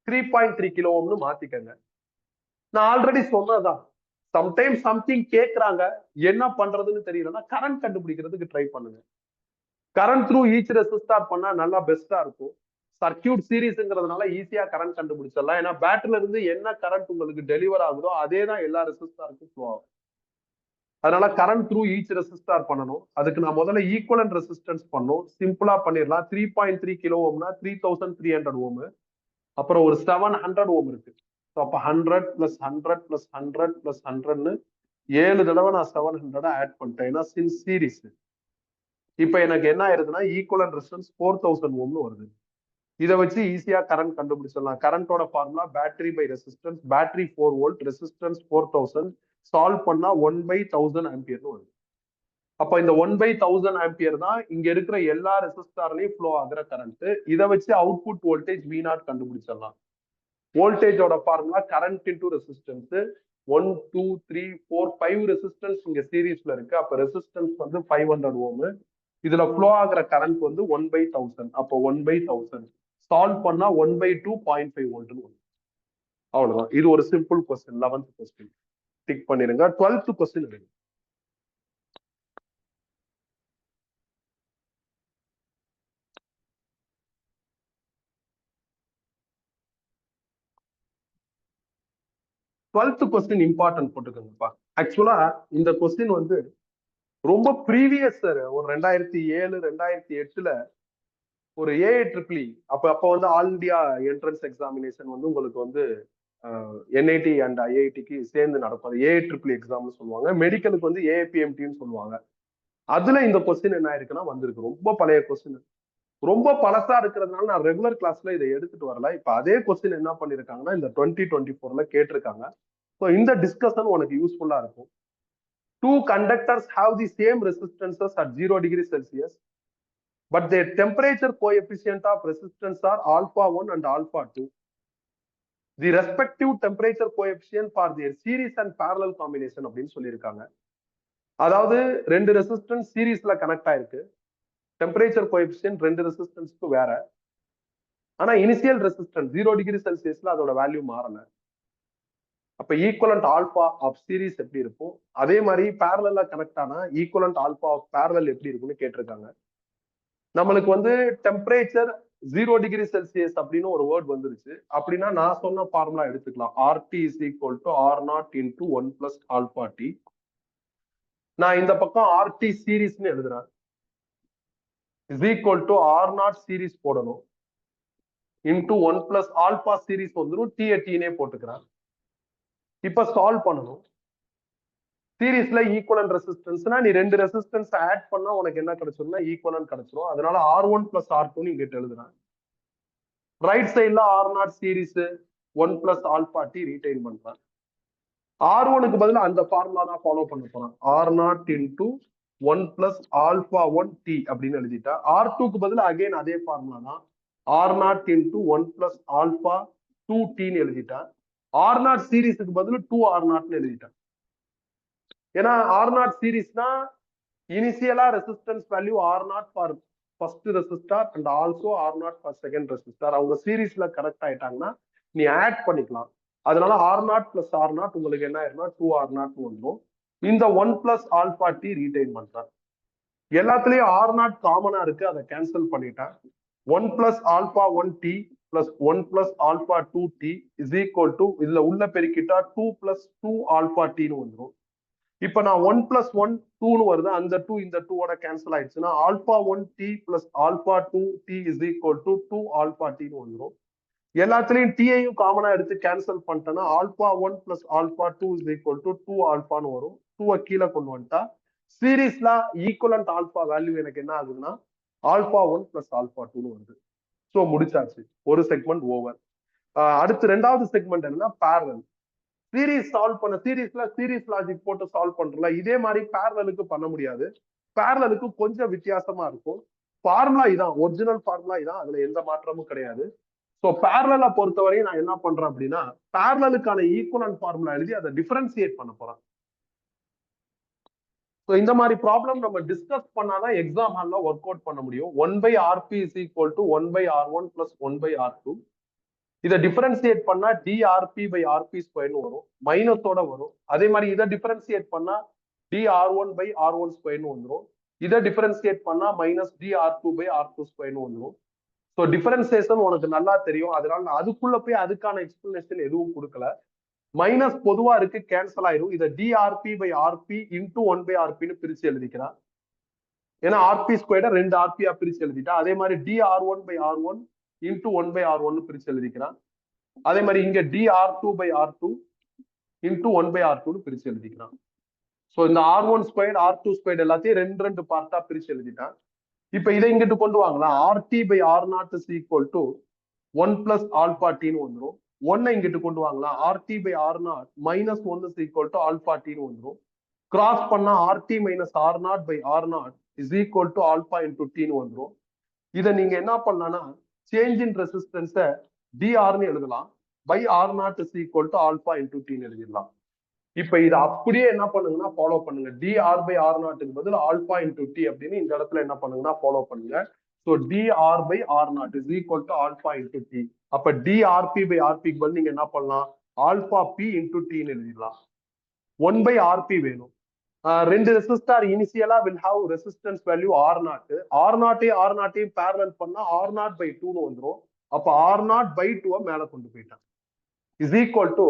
3.3 கிலோ ஓம்னு மாத்திக்கங்க. நான் ஆல்ரெடி சொன்னதான். சம்டைம்ஸ் சம்திங் கேட்கறாங்க, என்ன பண்றதுன்னு தெரியலன்னா கரண்ட் கண்டுபிடிக்கிறதுக்கு ட்ரை பண்ணுங்க. கரண்ட் த்ரூ ஈச் ரெசிஸ்டார் பண்ணா நல்லா பெஸ்டா இருக்கும். சர்க்கியூட் சீரிஸ்ங்கிறதுனால ஈஸியா கரண்ட் கண்டுபிடிச்சிடலாம். ஏன்னா பேட்டரில இருந்து என்ன கரண்ட் உங்களுக்கு டெலிவர் ஆகுதோ அதே தான் எல்லா ரெசிஸ்டாருக்கும் ஃப்ளோ ஆகும். அதனால கரண்ட் த்ரூ ஈச் ரெசிஸ்டார் பண்ணணும். அதுக்கு நான் முதல்ல ஈக்குவலன்ட் ரெசிஸ்டன்ஸ் பண்ணும். சிம்பிளா பண்ணிடலாம். 3.3 கிலோ ஓம்னா 3300 ஓம். அப்புறம் ஒரு 700 ஓம் இருக்கு. அப்ப 100 பிளஸ் 100 பிளஸ் 100 பிளஸ் 100ன்னு 7 தடவை நான் 700 ஆட் பண்ணிட்டேன். ஏன்னா சீரிஸ். இப்ப எனக்கு என்ன ஆயிருதுன்னா ஈக்குவலன்ட் ரெசிஸ்டன்ஸ் 4000 ஓம்னு வருது. இதை வச்சு ஈஸியா கரண்ட் கண்டுபிடிச்சிடலாம். கரண்டோட formula battery by resistance. Battery 4 volt, resistance 4000. Solve பண்ணா 1/1000 ஆம்பியர்னு வருது. அப்ப இந்த 1/1000 ஆம்பியர் தான் இங்க இருக்கிற எல்லா ரெசிஸ்டார்லயும் ஃப்ளோ ஆகுற கரண்ட். இதை வச்சு அவுட்புட் வோல்டேஜ் V0 கண்டுபிடிச்சிடலாம். வோல்டேஜோட formula current into resistance. 1 2 3 4 5 resistance இங்க சீரீஸ்ல இருக்கு. அப்ப ரெசிஸ்டன்ஸ் வந்து 500 ஓம். இதுல ஃப்ளோ ஆகுற கரண்ட் வந்து 1/1000. அப்போ 1/1000 சால்வ் பண்ணா 1/2 0.5 வோல்ட்னு வரும். அவ்வளவுதான். இது ஒரு simple question. 11th question tick பண்ணிருங்க. 12th கொஸ்டின் எடுங்க. டுவெல்த் கொஸ்டின் இம்பார்ட்டன்ட் போட்டுக்கோங்கப்பா. ஆக்சுவலா இந்த கொஸ்டின் வந்து ரொம்ப ப்ரீவியஸ் சார். ஒரு 2007 2008ல ஒரு ஏஐ அப்ப வந்து ஆல் இந்தியா என்ட்ரன்ஸ் எக்ஸாமினேஷன் வந்து உங்களுக்கு வந்து என்ஐடி அண்ட் ஐஐடிக்கு சேர்ந்து நடக்கும். ஏஐ எக்ஸாம்னு சொல்லுவாங்க. மெடிக்கலுக்கு வந்து ஏஐபிஎம்டின்னு சொல்லுவாங்க. அதுல இந்த கொஸ்டின் என்ன ஆயிருக்குன்னா வந்திருக்கு. ரொம்ப பழைய கொஸ்டின், ரொம்ப பழசா இருக்கிறதுனால நான் ரெகுலர் கிளாஸ்ல இதை எடுத்துட்டு வரல. இப்ப அதே கொஸ்டின் என்ன பண்ணிருக்காங்கன்னா இந்த 2024ல கேட்டிருக்காங்க. ஸோ இந்த டிஸ்கஷன் உனக்கு யூஸ்ஃபுல்லா இருக்கும். Two conductors have the same resistances at 0 degrees Celsius, but their temperature coefficient of resistance are alpha 1 and alpha 2. The respective temperature coefficient for their series and parallel combination அப்படின்னு சொல்லியிருக்காங்க. அதாவது ரெண்டு resistance சீரீஸ்ல connect ஆயிருக்கு, temperature coefficient ரெண்டு ரெசிஸ்டன்ஸ்க்கு வேற, ஆனா initial resistance 0 degree செல்சியஸ்ல அதோட வேல்யூ மாறல. அப்ப ஈக்குவலண்ட் ஆல்பா ஆஃப் சீரீஸ் எப்படி இருக்கும், அதே மாதிரி பேரலா கனெக்ட் ஆனா ஈக்குவலண்ட் ஆல்பா ஆஃப் பேரலல் எப்படி இருக்கும்னு கேட்டிருக்காங்க. நம்மளுக்கு வந்து டெம்பரேச்சர் 0 டிகிரி செல்சியஸ் அப்படின்னு ஒரு வேர்ட் வந்துருச்சு. அப்படின்னா நான் சொன்ன ஃபார்முலா எடுத்துக்கலாம், RT is equal to R0 into 1 plus alpha T. நான் இந்த பக்கம் RT சீரீஸ்னு எழுதுறேன், is equal to R0 series போடணும் into 1 plus alpha சீரீஸ் வந்துடும், T போட்டுக்கிறேன். இப்ப சால்வ் பண்ணணும். சீரீஸ்ல ஈக்குவலன்ட் ரெசிஸ்டன்ஸ்னா நீ ரெண்டு ரெசிஸ்டன்ஸ் ஆட் பண்ணா உனக்கு என்ன கிடைச்சிரும்னா ஈக்குவலன்ட் கிடைச்சிரும். அதனால R1 plus R2 இங்க எழுதுறேன். ரைட் சைட்ல R0 series 1 plus alpha T retain பண்றேன். R1க்கு பதிலா அந்த ஃபார்முலா தான் ஃபாலோ பண்ண போறேன், R0 into 1 plus alpha 1 T அப்படின்னு எழுதிட்டா. R2க்கு பதிலா அகைன் அதே ஃபார்முலா தான், R0 into 1 plus alpha 2 T ன்னு எழுதிட்டேன். R0 சீரீஸுக்கு பதிலு 2R0 எழுதிட்டேன். ஏன்னா R0 சீரீஸ்னா இனிஷியலா resistance value R0 for first resistor and also R0 for second resistor. அவங்க சீரீஸ்ல கரெக்ட் ஆயிட்டாங்கன்னா நீ ஆட் பண்ணிக்கலாம். அதனால R0 பிளஸ் R0 உங்களுக்கு என்ன ஆயிரும்னா 2R0 வந்துடும். இந்த 1 பிளஸ் ஆல்பா T ரீடைன் பண்றேன். எல்லாத்துலயும் R0 காமனா இருக்கு, அதை கேன்சல் பண்ணிட்டேன். 1 plus alpha 1 T plus 1 plus alpha 2 T is equal to, இதுல உள்ள பெருக்கிட்டா 2 பிளஸ் 2 ஆல்பா Tன்னு வந்துடும். இப்ப நான் 1 பிளஸ் 1 2ன்னு வருது, அந்த 2 இந்த 2ஓட கேன்சல் ஆயிடுச்சுன்னா alpha 1 T plus alpha 2 T is equal to 2 alpha Tன்னு வந்துடும். எல்லாத்துலயும் T-ஐயும் காமனா எடுத்து கேன்சல் பண்ணிட்டேன்னா alpha 1 plus alpha 2 is equal to 2 ஆல்பான்னு வரும். 2-ஐ கீழே கொண்டு வந்துட்டா சீரீஸ்ல ஈக்குவலண்ட் ஆல்பா வேல்யூ எனக்கு என்ன ஆகுதுன்னா ஆல்பா 1 பிளஸ் ஆல்பா 2ன்னு வருது. ஸோ முடிச்சாச்சு, ஒரு செக்மெண்ட் ஓவர். அடுத்து ரெண்டாவது செக்மெண்ட் என்னன்னா பேரலல். சீரீஸ் சால்வ் பண்ண, சீரீஸ்ல சீரீஸ் லாஜிக் போட்டு சால்வ் பண்றல, இதே மாதிரி பேரலலுக்கு பண்ண முடியாது. பேரலலுக்கு கொஞ்சம் வித்தியாசமா இருக்கும். ஃபார்முலா இதான், ஒரிஜினல் ஃபார்முலா இதான், அதுல எந்த மாற்றமும் கிடையாது. ஸோ பேரலலை பொறுத்தவரையும் நான் என்ன பண்றேன் அப்படின்னா பேரலலுக்கான ஈக்குவலன்ட் ஃபார்முலா எழுதி அதை டிஃபரன்சியேட் பண்ண போறேன். ஸோ இந்த மாதிரி ப்ராப்ளம் நம்ம டிஸ்கஸ் பண்ணாதான் எக்ஸாம் ஹால்ல ஒர்க் அவுட் பண்ண முடியும். 1/RP is equal to 1/R1 plus 1/R2. இதை டிஃபரன்சியேட் பண்ணா dRP/RP² வரும், மைனஸோட வரும். அதே மாதிரி இதை டிஃபரன்சியேட் பண்ணா dR1/R1² வந்துடும். இதை டிஃபரன்சியேட் பண்ணா மைனஸ் dR2/R2² வந்துடும். ஸோ டிஃபரன்சியேஷன் உனக்கு நல்லா தெரியும், அதனால நான் அதுக்குள்ள போய் அதுக்கான எக்ஸ்பிளனேஷன் எதுவும் கொடுக்கல. மைனஸ் பொதுவா இருக்கு, கேன்சல் ஆயிரும். இதை dRP/RP into 1/RPன்னு பிரிச்சு எழுதிக்கிறான். ஏன்னா RP² ரெண்டு RP-ஆ பிரிச்சு எழுதிட்டா. அதே மாதிரி dR1/R1 into 1/R1 பிரிச்சு எழுதிக்கிறான். அதே மாதிரி இங்க dR2/R2 into 1/R2 பிரிச்சு எழுதிக்கிறான். ஸோ இந்த R1² R2² எல்லாத்தையும் ரெண்டு ரெண்டு பார்ட்டா பிரிச்சு எழுதிட்டான். இப்ப இதை இங்கிட்டு கொண்டு வாங்கலாம், RT/R0 is equal to 1 plus alpha Tன்னு வந்துடும். 1-ஐ இங்கிட்டு கொண்டு வாங்கலாம், RT/R0 minus 1 is equal to alpha Tன்னு வந்துடும். கிராஸ் பண்ணா RT minus R0/R0 is equal to alpha into Tன்னு வந்துடும். இதை நீங்க என்ன பண்ணலாம்னா சேஞ்ச் இன் ரெசிஸ்டன்ஸை dRன்னு எழுதலாம், by R0 is equal to alpha into Tன்னு எழுதிடலாம். இப்ப இதை அப்படியே என்ன பண்ணுங்கன்னா ஃபாலோ பண்ணுங்க, dR/R0க்கு பதில் ஆல்பா இன்டூ T அப்படின்னு இந்த இடத்துல என்ன பண்ணுங்கன்னா ஃபாலோ பண்ணுங்க. So dR/R0 is equal to alpha into T. அப்ப dRP/RPக்கு பதில் நீங்க என்ன பண்ணலாம், ஆல்பா P into Tன்னு எழுதிடலாம். 1/RP வேணும். ரெண்டு ரெசிஸ்டார் இனிஷியலா will have resistance value R0. R0ஐயும் பேரலல் பண்ணா R0/2ன்னு வந்துடும். அப்ப R0/2 மேல கொண்டு போயிட்டான் is equal to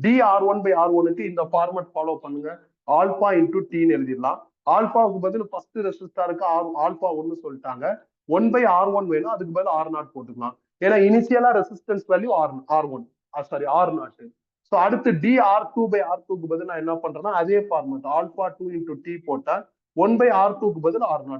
dR1/R1க்கு இந்த ஃபார்மட் ஃபாலோ பண்ணுங்க, ஆல்பா இன்டூ Tன்னு எழுதிடலாம். ஆல்பாவுக்கு பதில் ஃபர்ஸ்ட் ரெசிஸ்டாருக்கு ஆல்பா 1 சொல்லிட்டாங்க, 1/R1 வேணும், அதுக்கு பதில் R0 போட்டுக்கலாம். ஏன்னா இனிஷியலா resistance value R1 sorry R0. So அடுத்து dR2/R2க்கு பதில் நான் என்ன பண்றேன்னா அதே ஃபார்மட் ஆல்பா 2 இன்டூ T போட்டா 1/R2க்கு பதில் R0.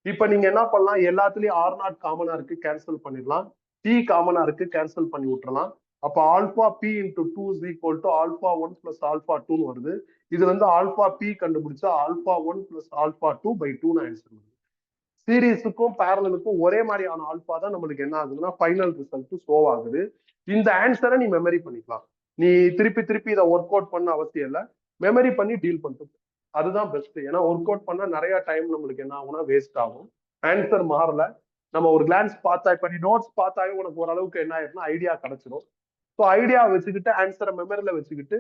இப்ப நீங்க என்ன பண்ணலாம், எல்லாத்துலயும் R0 காமனா இருக்கு, கேன்சல் பண்ணிடலாம். T காமனா இருக்கு, கேன்சல் பண்ணி விட்டுறலாம். அப்ப alpha P into 2 is equal to alpha 1 plus alpha 2 வருது. இதுல இருந்து ஆல்பா பி கண்டுபிடிச்சா ஆல்பா 1 பிளஸ் ஆல்பா 2/2 ஆன்சர். சீரீஸுக்கும் பேரலுக்கும் ஒரே மாதிரியான ஆல்பா தான் நம்மளுக்கு என்ன ஆகுதுன்னா ஃபைனல் ரிசல்ட் ஷோ ஆகுது. இந்த ஆன்சரை நீ மெமரி பண்ணிக்கலாம். நீ திருப்பி திருப்பி இதை ஒர்க் அவுட் பண்ண அவசியம் இல்லை, மெமரி பண்ணி டீல் பண்ணிட்டு அதுதான் பெஸ்ட். ஏன்னா ஒர்க் அவுட் பண்ணா நிறைய டைம் நம்மளுக்கு என்ன ஆகும்னா வேஸ்ட் ஆகும். ஆன்சர் மாறல, நம்ம ஒரு கிளான்ஸ் பார்த்தா, இப்ப நீ நோட்ஸ் பார்த்தாவே உனக்கு ஓரளவுக்கு என்ன ஆயிருக்குன்னா ஐடியா கிடைச்சிடும். ஸோ ஐடியா வச்சுக்கிட்டு ஆன்சரை மெமரியில வச்சுக்கிட்டு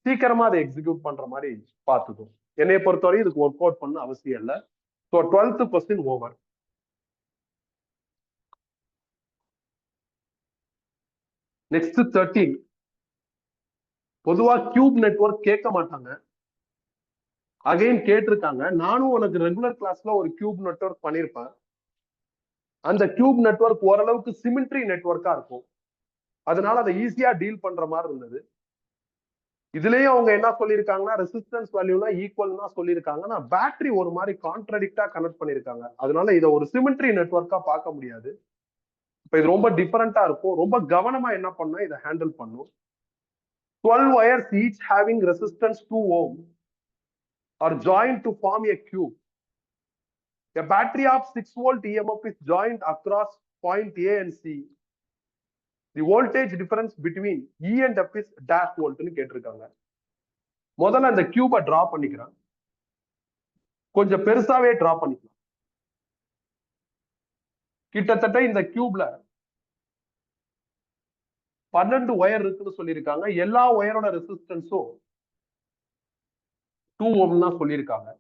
சீக்கிரமா அதை எக்ஸிக்யூட் பண்ற மாதிரி பார்த்துக்கும். என்னைய பொறுத்தவரை இதுக்கு ஒர்க் அவுட் பண்ண அவசியம் இல்லை. So 12th question over. Next 13. பொதுவா கியூப் நெட்வொர்க் கேட்க மாட்டாங்க, அகைன் கேட்டிருக்காங்க. நானும் உனக்கு ரெகுலர் கிளாஸ்ல ஒரு கியூப் நெட்வொர்க் பண்ணிருப்பேன். அந்த கியூப் நெட்வொர்க் ஓரளவுக்கு சிமெட்ரி நெட்வொர்க்கா இருக்கும், அதனால அதை ஈஸியா டீல் பண்ற மாதிரி இருந்தது. இதுலயும் அவங்க என்ன சொல்லியிருக்காங்கன்னா ரெசிஸ்டன்ஸ் வேல்யூனா ஈக்குவல்னா சொல்லியிருக்காங்க. நான் பேட்டரி ஒரு மாதிரி கான்ட்ரடிக்டா கனெக்ட் பண்ணிருக்காங்க, அதனால இதை ஒரு சிமெட்ரி நெட்வொர்க்கா பார்க்க முடியாது. இப்ப இது ரொம்ப டிஃபரெண்டா இருக்கும், ரொம்ப கவனமா என்ன பண்ணா இதை ஹேண்டில் பண்ணும். 12 wires each having resistance 2 ohm are joined to form a cube. A battery of 6-volt EMF is joined across point A and C. The voltage difference between E and F is dash volt னு கேட்டிருக்காங்க. முதல்ல அந்த கியூபை draw பண்ணிக்கிறேன், கொஞ்சம் பெருசாவே draw பண்ணிக்கலாம். கிட்டத்தட்ட இந்த கியூப்ல 12 wire இருக்குன்னு சொல்லியிருக்காங்க. எல்லா ஒயரோட ரெசிஸ்டன்ஸும் 2 ohm தான் சொல்லியிருக்காங்க.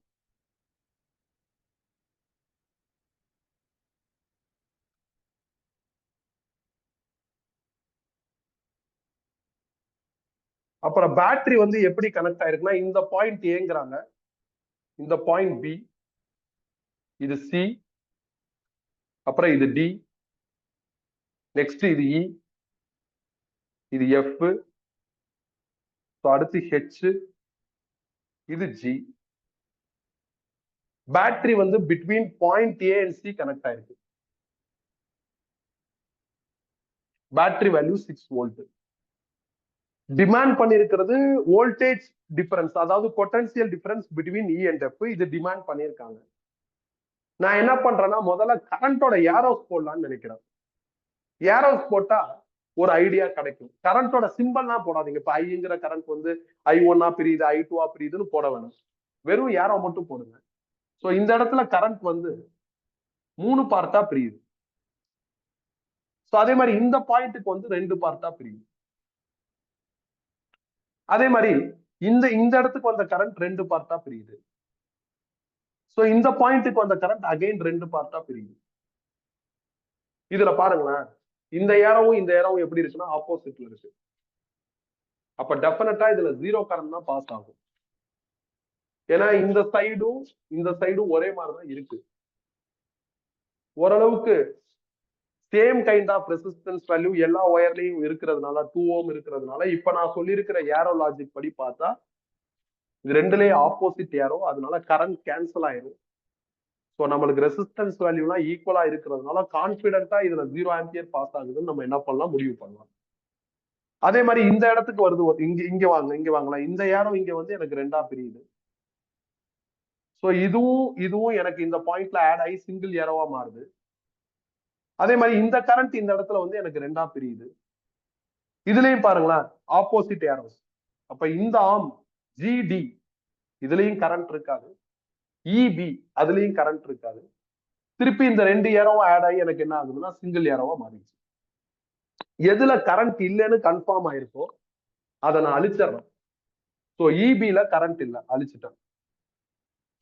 அப்புறம் பேட்டரி வந்து எப்படி கனெக்ட் ஆயிருக்குன்னா இந்த பாயிண்ட் ஏங்கிறாங்க, இந்த பாயிண்ட் பி, இது சி, அப்புறம் இது டி, நெக்ஸ்ட் இது இ, இது எஃப், அடுத்து ஹெச், இது ஜி. பேட்டரி வந்து between point A and C connect ஆயிருக்கு. Battery value 6 volt. டிமாண்ட் பண்ணிருக்கிறது வோல்டேஜ் டிஃபரன்ஸ், அதாவது potential difference between E and F, இது டிமாண்ட் பண்ணிருக்காங்க. நான் என்ன பண்றேன்னா முதல்ல கரண்டோட ஏரோஸ் போடலாம்னு நினைக்கிறேன். ஏரோஸ் போட்டா ஒரு ஐடியா கிடைக்கும். கரண்டோட சிம்பிள்லாம் போடாதீங்க. இப்ப ஐங்கிற கரண்ட் வந்து I1 பிரியுது, I2 பிரியுதுன்னு போட வேணும், வெறும் ஏரோ மட்டும் போடுங்க. சோ இந்த இடத்துல கரண்ட் வந்து 3 பார்ட்டா பிரியுது. சோ அதே மாதிரி இந்த பாயிண்ட்டுக்கு வந்து 2 பார்ட்டா பிரியுது. அதே மாதிரி இந்த இடத்துக்கு வந்த கரண்ட் 2 பார்ட்டா பிரியுது. சோ இந்த பாயிண்ட்டுக்கு வந்த கரண்ட் அகைன் 2 பார்ட்டா பிரியுது. இதுல பாருங்களேன், இந்த ஏரோவும் இந்த ஏரோவும் எப்படி இருக்குன்னா ஆப்போசிட்ல இருக்கு. அப்ப டெஃபினட்டா இதுல 0 கரண்ட் தான் பாஸ் ஆகும். ஏன்னா இந்த சைடும் ஒரே மாதிரிதான் இருக்கு. ஓரளவுக்கு same kind of resistance value எல்லா ஒயர்லயும் இருக்கிறதுனால 2 ohm இருக்கிறதுனால இப்ப நான் சொல்லியிருக்கிற ஏரோ லாஜிக் படி பார்த்தா இது ரெண்டுலயே ஆப்போசிட் ஏரோ, அதனால கரண்ட் கேன்சல் ஆயிரும். ஸோ நம்மளுக்கு ரெசிஸ்டன்ஸ் வேல்யூலாம் ஈக்குவலா இருக்கிறதுனால கான்பிடென்ட்டா இதுல 0 ஆம்பியர் பாஸ் ஆகுதுன்னு நம்ம என்ன பண்ணலாம், முடிவு பண்ணலாம். அதே மாதிரி இந்த இடத்துக்கு வருது, இங்க வாங்கலாம். இந்த ஏரோ இங்க வந்து எனக்கு 2ஆ பிரியுது. ஸோ இதுவும் எனக்கு இந்த பாயிண்ட்ல ஆட் ஆகி சிங்கிள் ஏரோவா மாறுது. அதே மாதிரி இந்த கரண்ட் இந்த இடத்துல வந்து எனக்கு 2ஆ பிரியுது. இதுலயும் பாருங்களேன் ஆப்போசிட் ஏரோஸ். அப்ப இந்த ஆர்ம் ஜிடி இதுலயும் கரண்ட் இருக்காது, இபி அதுலயும் கரண்ட் இருக்காது. திருப்பி இந்த 2 ஏரோவும் ஆட் ஆகி எனக்கு என்ன ஆகுதுன்னா சிங்கிள் ஏரோவா மாறிடுச்சு. எதுல கரண்ட் இல்லைன்னு கன்ஃபார்ம் ஆயிருக்கோ அதை நான் அழிச்சிடறேன். ஸோ இபில கரண்ட் இல்லை,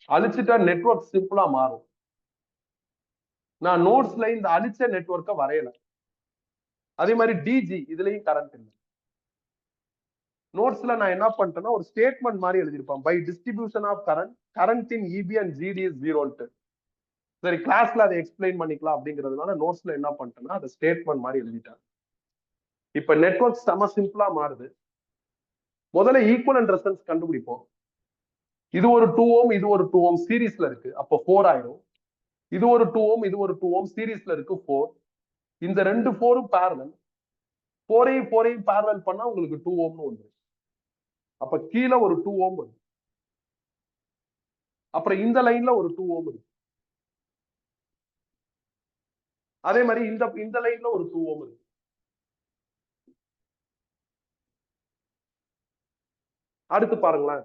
அழிச்சிட்டா நெட்வொர்க் சிம்பிளா மாறும். நான் நோட்ஸ்ல இந்த அழிச்ச நெட்வொர்க்கை வரையல. அதே மாதிரி டிஜி இதுலயும் கரண்ட் இல்லை. நோட்ஸ்ல நான் என்ன பண்ணிட்டேன்னா ஒரு ஸ்டேட்மெண்ட் மாதிரி எழுதியிருப்பேன், by distribution of current in EB and GD is 0. சரி, கிளாஸ்ல அதை எக்ஸ்பிளைன் பண்ணிக்கலாம் அப்படிங்கிறதுனால நோட்ஸ்ல என்ன பண்ணிட்டேன்னா அதை ஸ்டேட்மெண்ட் மாதிரி எழுதிட்டேன். இப்ப நெட்வொர்க் செம சிம்பிளா மாறுது. முதல்ல ஈக்குவலன்ட் ரெசிஸ்டன்ஸ் கண்டுபிடிப்போம். இது ஒரு 2 ohm, இது ஒரு 2 ohm சீரீஸ்ல இருக்கு, அப்போ 4 ஆயிரும். இது ஒரு 2 ohm, இது ஒரு 2 ohm சீரீஸ்ல இருக்கு, 4. இந்த 2 4ம் பேரலல், 4ஐயும் 4ஐயும் பேரலல் பண்ணா உங்களுக்கு 2 ohmனு வந்துடும். அப்ப கீழே ஒரு 2 ohm வரும். அப்புறம் இந்த லைன்ல ஒரு 2 ஓம் இருக்கு. அதே மாதிரி இந்த லைன்ல ஒரு 2 ஓம் இருக்கு. அடுத்து பாருங்களேன்,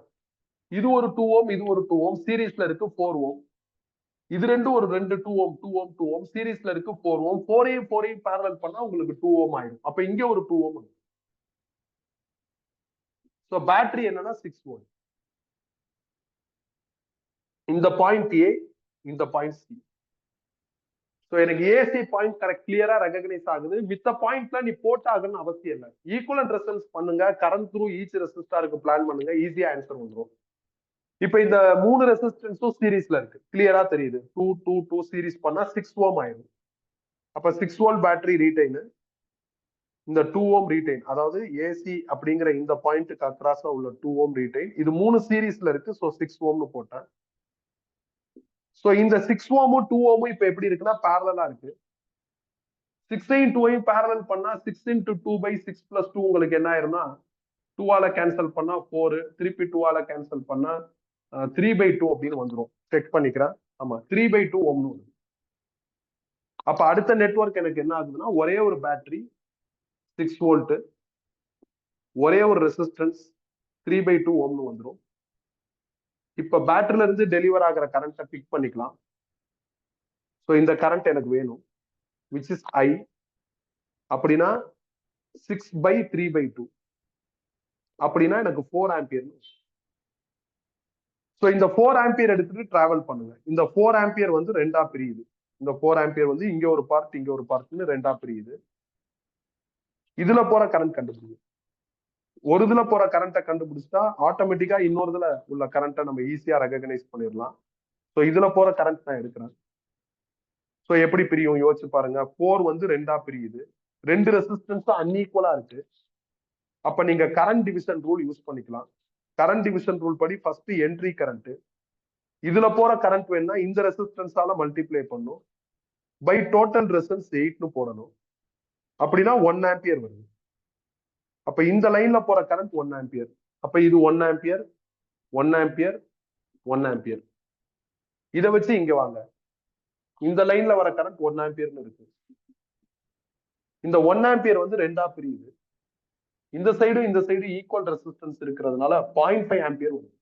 இது ஒரு 2 ஓம், இது ஒரு 2 ஓம், சீரீஸ்ல இருக்கு 4 ஓம். இது ரெண்டும் ஒரு 2 2 ஓம் 2 ஓம் 2 ஓம், சீரீஸ்ல இருக்கு 4 ஓம். 4ஐயும் 4ஐயும் பேரலல் பண்ணா உங்களுக்கு 2 ஓம் ஆயிடும். அப்ப இங்க ஒரு 2 ஓம் இருக்கு. சோ பேட்டரி என்னன்னா 6 வோல்ட். இந்த பாயிண்ட் ஏ, இந்த பாயிண்ட் சி. சோ எனக்கு ஏசி பாயிண்ட் கரெக்ட் கிளியரா ரெகக்னைஸ் ஆகுது. மித்த பாயிண்ட்ல நீ போட்டாகணும்னு அவசியம் இல்லை. ஈக்குவலன்ட் ரெசல்ஸ் பண்ணுங்க, கரண்ட் த்ரூ ஈச் ரெசிஸ்டாருக்கு பிளான் பண்ணுங்க, ஈஸியா ஆன்சர் வந்துடும். இப்ப இந்த 3 ரெசிஸ்டன்ஸும் சீரீஸ்ல இருக்கு, கிளியரா தெரியுது. 2 2 2 சீரீஸ் பண்ணா 6 ஓம் ஆயிடும். அப்ப 6 வோல்ட் பேட்டரி ரீடைன், இந்த 2 ஓம் ரீடைன், அதாவது ஏசி அப்படிங்கிற இந்த பாயிண்ட்க்கு அக்ராஸா உள்ள 2 ஓம் ரீடைன். இது 3 சீரீஸ்ல இருக்கு. சோ 6 ஓம்னு போட்டேன். சோ இந்த 6 ஓமும் 2 ஓமும் இப்ப எப்படி இருக்குன்னா பேரலா இருக்கு. 6ஐயும் 2ஐயும் பேரலல் பண்ணா 6 into 2 by 6 plus 2 உங்களுக்கு என்ன ஆயிரும்னா 2 ஆல கேன்சல் பண்ணா 4, திருப்பி 2 ஆல கேன்சல் பண்ணா 3/2 அப்படின்னு வந்துடும். செக் பண்ணிக்கிறேன். ஆமா 3/2 ஓம்னு வருது. அப்ப அடுத்த நெட்வொர்க் எனக்கு என்ன ஆகுதுன்னா ஒரே ஒரு பேட்டரி 6 வோல்ட், ஒரே ஒரு ரெசிஸ்டன்ஸ் 3/2 ஓம்னு வந்துடும். இப்ப பேட்டரியில இருந்து டெலிவர் ஆகிற கரண்ட்டை பிக் பண்ணிக்கலாம். ஸோ இந்த கரண்ட் எனக்கு வேணும், விச் இஸ் ஐ. அப்படின்னா 6/3/2 அப்படின்னா எனக்கு 4 ஆம்பியர். ஸோ இந்த 4 ஆம்பியர் எடுத்துட்டு டிராவல் பண்ணுங்க. இந்த 4 ஆம்பியர் வந்து ரெண்டா பிரியுது. இந்த 4 ஆம்பியர் வந்து இங்க ஒரு பார்ட், இங்க ஒரு பார்ட்னு ரெண்டா பிரியுது. இதுல போற கரண்ட் கண்டுபிடிக்கும். ஒரு இதுல போற கரண்ட்டை கண்டுபிடிச்சா ஆட்டோமேட்டிக்கா இன்னொரு இதுல உள்ள கரண்ட்டை நம்ம ஈஸியா ரெகக்னைஸ் பண்ணிடலாம். ஸோ இதுல போற கரண்ட் நான் எடுக்கிறேன். ஸோ எப்படி பிரியும் யோசிச்சு பாருங்க. 4 வந்து ரெண்டா பிரியுது, ரெண்டு ரெசிஸ்டன்ஸும் அன்ஈக்குவலா இருக்கு. அப்ப நீங்க கரண்ட் டிவிஷன் ரூல் யூஸ் பண்ணிக்கலாம். கரண்ட் டிவிஷன் ரூல் படி ஃபர்ஸ்ட் என்ட்ரி கரண்ட், இதுல போற கரண்ட் வேணும்னா இந்த ரெசிஸ்டன்ஸால மல்டிப்ளை பண்ணும், பை டோட்டல் ரெசிஸ்டன்ஸ் 8ன்னு போடணும். அப்படின்னா 1 ஆம்பியர் வருது. அப்ப இந்த லைன்ல போற கரண்ட் 1 ஆம்பியர். அப்ப இது 1 ஆம்பியர் 1 ஆம்பியர் 1 ஆம்பியர். இதை வச்சு இங்க வாங்க, இந்த லைன்ல வர கரண்ட் 1 ஆம்பியர்னு இருக்கு. இந்த 1 ஆம்பியர் வந்து ரெண்டா பிரியுது. இந்த சைடும் இந்த சைடு ஈக்குவல் ரெசிஸ்டன்ஸ் இருக்கிறதுனால 0.5 ஆம்பியர் வரும்.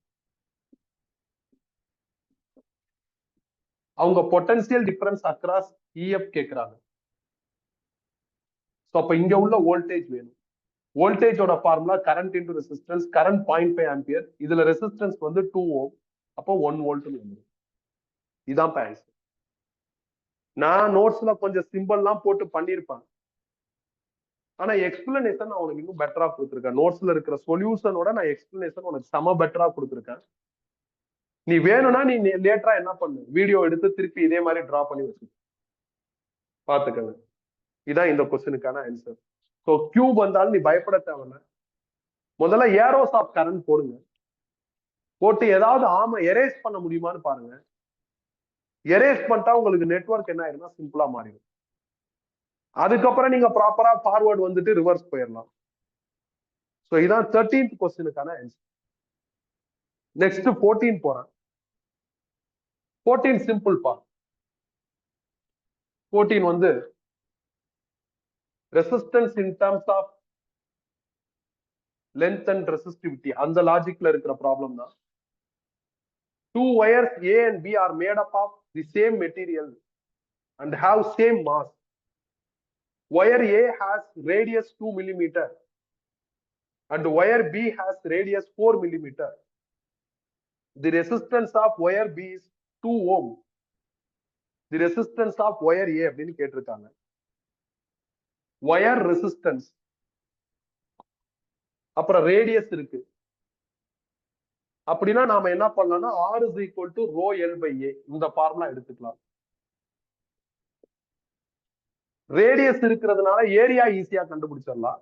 அவங்க பொட்டன்சியல் டிஃபரன்ஸ் அக்ராஸ் இஎஃப் கேட்கிறாங்க. அப்ப இங்க உள்ள வோல்டேஜ் வேணும். வோல்டேஜோட formula current into resistance, current 0.5 ampere, இதுல ரெசிஸ்டன்ஸ் வந்து 2 ஓம், அப்போ 1 வோல்ட்னு வந்துடும். இதான் ஆன்சர். நான் நோட்ஸ்ல கொஞ்சம் சிம்பிள்லாம் போட்டு பண்ணிருப்பேன், ஆனா எக்ஸ்பிளனேஷன் நான் உனக்கு இன்னும் பெட்டரா கொடுத்துருக்கேன். நோட்ஸ்ல இருக்கிற சொல்யூஷனோட நான் எக்ஸ்பிளனேஷன் உனக்கு செம பெட்டரா கொடுத்துருக்கேன். நீ வேணும்னா நீ லேட்டரா என்ன பண்ணு, வீடியோ எடுத்து திருப்பி இதே மாதிரி டிரா பண்ணி வச்சு பாத்துக்கங்க. இதான் இந்த கொஸ்டினுக்கான ஆன்சர். ஸோ கியூப் வந்தாலும் நீ பயப்பட தேவையில்ல. முதல்ல ஏரோஸ் ஆஃப் கரண்ட் போடுங்க, போட்டு ஏதாவது ஆமா எரேஸ் பண்ண முடியுமான்னு பாருங்க. எரேஸ் பண்ணிட்டா உங்களுக்கு நெட்வொர்க் என்ன ஆயிரும்னா சிம்பிளா மாறிடும். அதுக்கப்புறம் நீங்க ப்ராப்பரா ஃபார்வர்ட் வந்துட்டு ரிவர்ஸ் போயிடலாம். ஸோ இதான் 13th கொஸ்டினுக்கான ஆன்சர். நெக்ஸ்ட் 14 போறேன். 14 சிம்பிள் பா. 14 வந்து resistance in terms of length and resistivity, அந்த லாஜிக்ல இருக்கிற ப்ராப்ளம் தான். Two wires A and B are made up of the same material and have same mass. Wire A has radius 2 millimeter and wire B has radius 4 millimeter. The resistance of wire B is 2 ohm. The resistance of wire A அப்படின்னு கேட்டிருக்காங்க. Wire resistance, அப்புறம் radius இருக்கு. அப்படின்னா நாம என்ன பண்ணலாம்னா R is equal to rho L by A, இந்த formula எடுத்துக்கலாம். ரேடியஸ் இருக்கிறதுனால ஏரியா ஈஸியா கண்டுபிடிச்சிடலாம்.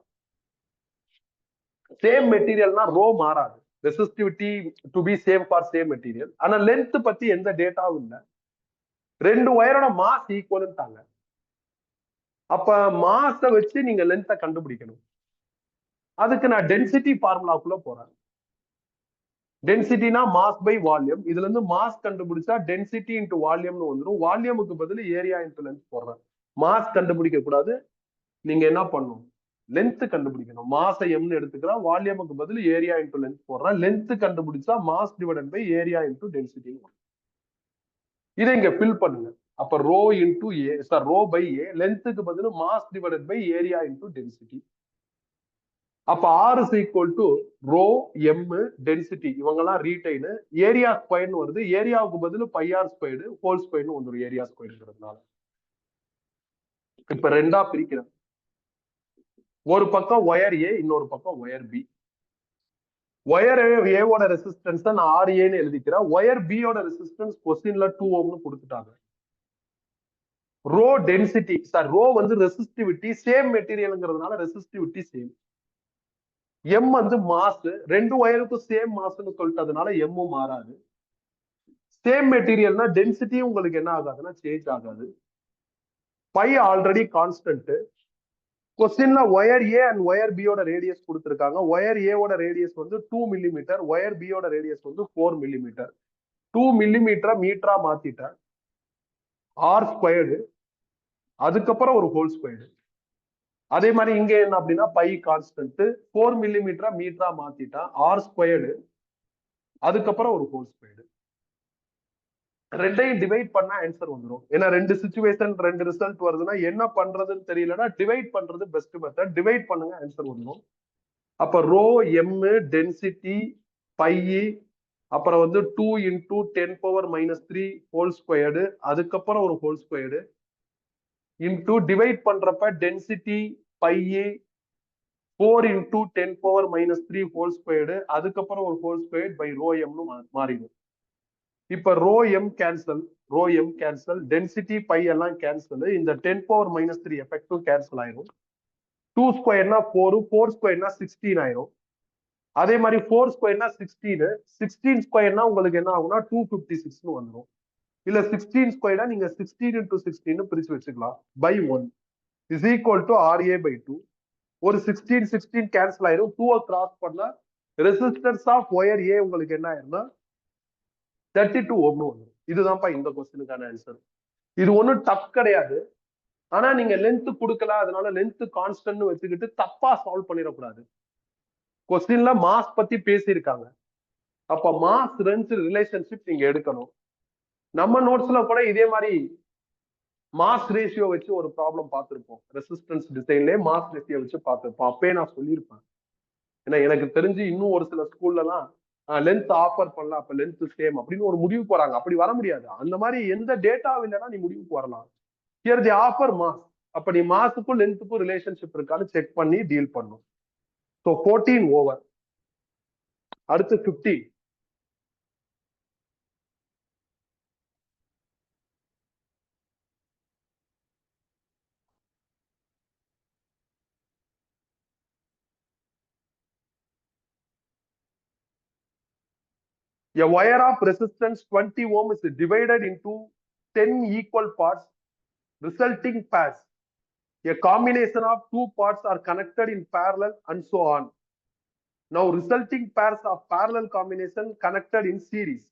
சேம் மெட்டீரியல்னா ரோ மாறாது, resistivity to be same for same material. ஆனா லென்த் பத்தி எந்த டேட்டாவும் இல்லை. ரெண்டு ஒயரோட மாஸ் ஈக்குவல்ட்டாங்க. அப்ப மாஸை வச்சு நீங்க லென்த்தை கண்டுபிடிக்கணும். அதுக்கு நான் டென்சிட்டி ஃபார்முலாக்குள்ள போறேன். டென்சிட்டினா மாஸ் பை வால்யூம். இதுல இருந்து மாஸ் கண்டுபிடிச்சா டென்சிட்டி இன்டு வால்யூம்னு வந்துடும். வால்யூமுக்கு பதில் ஏரியா இன்டு லென்த் போடுறேன். மாஸ் கண்டுபிடிக்க கூடாது, நீங்க என்ன பண்ணணும், லென்த் கண்டுபிடிக்கணும். மாசை எம்னு எடுத்துக்கிறேன், வால்யூமுக்கு பதில் ஏரியா இன்டு லென்த் போடுறேன். லென்த் கண்டுபிடிச்சா mass divided by area into density. இதை இங்க ஃபில் பண்ணுங்க. அப்ப rho into A sir rho by A, லென்த்துக்கு பதில் mass divided by area into density. அப்ப R is equal to rho M density, இவங்கெல்லாம் ரீடைன், ஏரியா ஸ்கொயர்னு வருது. ஏரியாவுக்கு பதில் பை ஆர் ஸ்கொயர்டு ஹோல் ஸ்கொயர்னு வந்துடும் ஏரியா ஸ்கொயர்ங்கிறதுனால. இப்ப ரெண்டா பிரிக்கிறேன். ஒரு பக்கம் ஒயர் ஏ, இன்னொரு பக்கம் ஒயர் பி. ஒயர் ஏவோட ரெசிஸ்டன்ஸ் நான் ஆர்ஏன்னு எழுதிக்கிறேன். ஒயர் பியோட ரெசிஸ்டன்ஸ் கொஸ்டின்ல 2 ஓம்னு கொடுத்துட்டாங்க. ரோ டென்சிட்டி சார் ரோ வந்து ரெசிஸ்டிவிட்டி, சேம் மெட்டீரியல்ங்கிறதுனால ரெசிஸ்டிவிட்டி சேம். எம் வந்து மாஸ், ரெண்டு ஒயருக்கும் சேம் மாஸ்ன்னு சொல்லிட்டதுனால எம்மும் மாறாது. சேம் மெட்டீரியல்னா டென்சிட்டி உங்களுக்கு என்ன ஆகாதுன்னா சேஞ்ச் ஆகாது. Pi already constant. கொஸ்டின்ல ஒயர் ஏ அண்ட் ஒயர் பியோட ரேடியஸ் கொடுத்துருக்காங்க. ஒயர் ஏவோட ரேடியஸ் வந்து 2 மில்லிமீட்டர், ஒயர் பியோட ரேடியஸ் வந்து 4 மில்லிமீட்டர். 2 மில்லிமீட்டரா மீட்டரா மாத்திட்டேன். ஆர் ஸ்கொயர்டு, அதுக்கப்புறம் ஒரு ஹோல் ஸ்கொயர்டு. அதே மாதிரி இங்க என்ன அப்படின்னா பை கான்ஸ்டன்ட், 4 மில்லிமீட்டரா மீட்டரா மாத்திட்டா, ஆர் ஸ்கொயர்டு, அதுக்கப்புறம் ஒரு ஹோல் ஸ்கொயர்டு. ரெண்டையும் டிவைட் பண்ணா ஆன்சர் வந்துடும். ஏன்னா ரெண்டு சிச்சுவேஷன் ரெண்டு ரிசல்ட் வருதுன்னா என்ன பண்றதுன்னு தெரியலன்னா டிவைட் பண்றது பெஸ்ட் மெத்தட். டிவைட் பண்ணுங்க, ஆன்சர் வந்துடும். அப்ப ரோ எம் டென்சிட்டி பை, அப்புறம் வந்து 2 இன்டூ 10⁻³ ஹோல் ஸ்கொயர்டு, அதுக்கப்புறம் ஒரு ஹோல் ஸ்கொயர்டு, இன்டூ டிவைட் பண்றப்ப density pi 4 into 10⁻³ whole squared, அதுக்கப்புறம் ஒரு ஹோல் ஸ்கொயர்டு பை ரோ எம்னு மாறிடும். இப்ப rho m cancel, rho m cancel, density pi எல்லாம் கேன்சல், இந்த 10⁻³ எஃபெக்டும் கேன்சல் ஆயிரும். 2 ஸ்கொயர்னா 4, 4 ஸ்கொயர்னா 16 ஆயிரும். அதே மாதிரி 4 ஸ்கொயர்னா 16, 16 ஸ்கொயர்னா உங்களுக்கு என்ன ஆகும்னா 256 வந்துடும். இல்ல 16 ஸ்கொயர்னா நீங்க 16 இன்டூ 16 பிரிச்சு வச்சுக்கலாம். Pi 1 is equal to RA by 2. ஒரு 16 16 கேன்சல் ஆயிரும். 2 கிராஸ் பண்ணா ரெசிஸ்டன்ஸ் ஆஃப் ஒயர் ஏ உங்களுக்கு என்ன ஆயிரும்னா 32 ஓம்னு வந்துடும். இதுதான்ப்பா இந்த கொஸ்டினுக்கான ஆன்சர். இது ஒன்றும் டஃப் கிடையாது. ஆனா நீங்க லென்த் கொடுக்கல, அதனால லென்த் கான்ஸ்டன்ட் வச்சுக்கிட்டு தப்பா சால்வ் பண்ணிடக்கூடாது. கொஸ்டின்ல மாஸ் பத்தி பேசியிருக்காங்க. அப்ப மாஸ் லென்த் ரிலேஷன்ஷிப் நீங்க எடுக்கணும். நம்ம நோட்ஸ்ல கூட இதே மாதிரி மாஸ் ரேஷியோ வச்சு ஒரு ப்ராப்ளம் பார்த்திருப்போம். ரெசிஸ்டன்ஸ் டிசைன்லயே மாஸ் ரேஷியோ வச்சு பார்த்திருப்போம். அப்பயே நான் சொல்லியிருப்பேன். ஏன்னா எனக்கு தெரிஞ்சு இன்னும் ஒரு சில ஸ்கூல்லலாம் லென்த் ஆஃபர் பண்ணலாம், அப்ப லென்த் சேம் அப்படின்னு ஒரு முடிவு போறாங்க. அப்படி வர முடியாது. அந்த மாதிரி எந்த டேட்டா இல்லைன்னா நீ முடிவுக்கு வரலாம். Here the offer mass. அப்ப நீ மாஸுக்கும் லென்த்துக்கும் ரிலேஷன்ஷிப் இருக்கான்னு செக் பண்ணி டீல் பண்ணும். So 14 over. அடுத்து 50. A wire of resistance 20 ohm is divided into 10 equal parts resulting pairs. A combination of two parts are connected in parallel and so on. Now resulting pairs of parallel combination connected in series.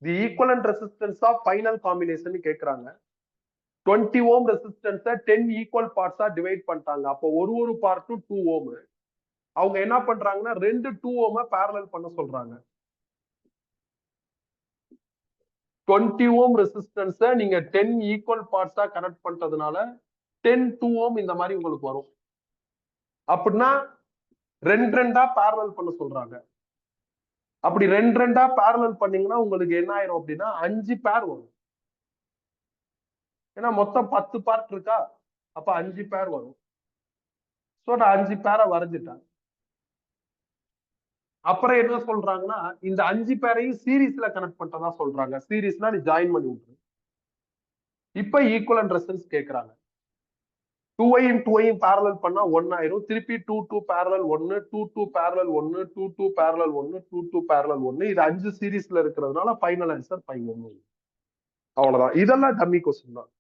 The equivalent resistance of final combination கேக்குறாங்க. 20 ohm resistance 10 equal parts divide பண்ணிட்டாங்க. அப்போ ஒரு பார்ட்டும் 2 ohm. அவங்க என்ன பண்றாங்கன்னா ரெண்டு 2 ohm parallel பண்ண சொல்றாங்க. 20 ohm ரெசிஸ்டன்ஸ் நீங்க 10 ஈக்குவல் பார்ட்ஸா கனெக்ட் பண்றதுனால 10 2 ohm இந்த மாதிரி உங்களுக்கு வரும். அப்படின்னா ரெண்டா பேரலல் பண்ண சொல்றாங்க. அப்படி ரெண்டா பேரலல் பண்ணீங்கன்னா உங்களுக்கு என்ன ஆயிரும் அப்படின்னா 5 பேர் வரும். ஏன்னா மொத்தம் 10 பார்ட் இருக்கா, அப்ப 5 பேர் வரும். சோ நான் 5 பேரை வரைஞ்சிட்டேன். அப்புறம் என்ன சொல்றாங்கன்னா இந்த 5 பேரையும் சீரீஸ்ல கனெக்ட் பண்றதா சொல்றாங்க. சீரீஸ்னா நீ ஜாயின் பண்ணி விட்டுரு. இப்ப ஈக்குவலன்ட் ரெசிஸ்டன்ஸ் கேக்குறாங்க. 2ஐயும் 2ஐயும் பேரலல் பண்ணா 1 ஆயிரும். திருப்பி 2 பேரலல் 1, 2 பேரலல் 1, 2 பேரலல் 1, 2 பேரலல் 1. இது 5 சீரீஸ்ல இருக்கிறதுனால ஃபைனல் ஆன்சர் 5. அவ்வளவுதான். இதெல்லாம் டம்மி கொஸ்டின் தான்.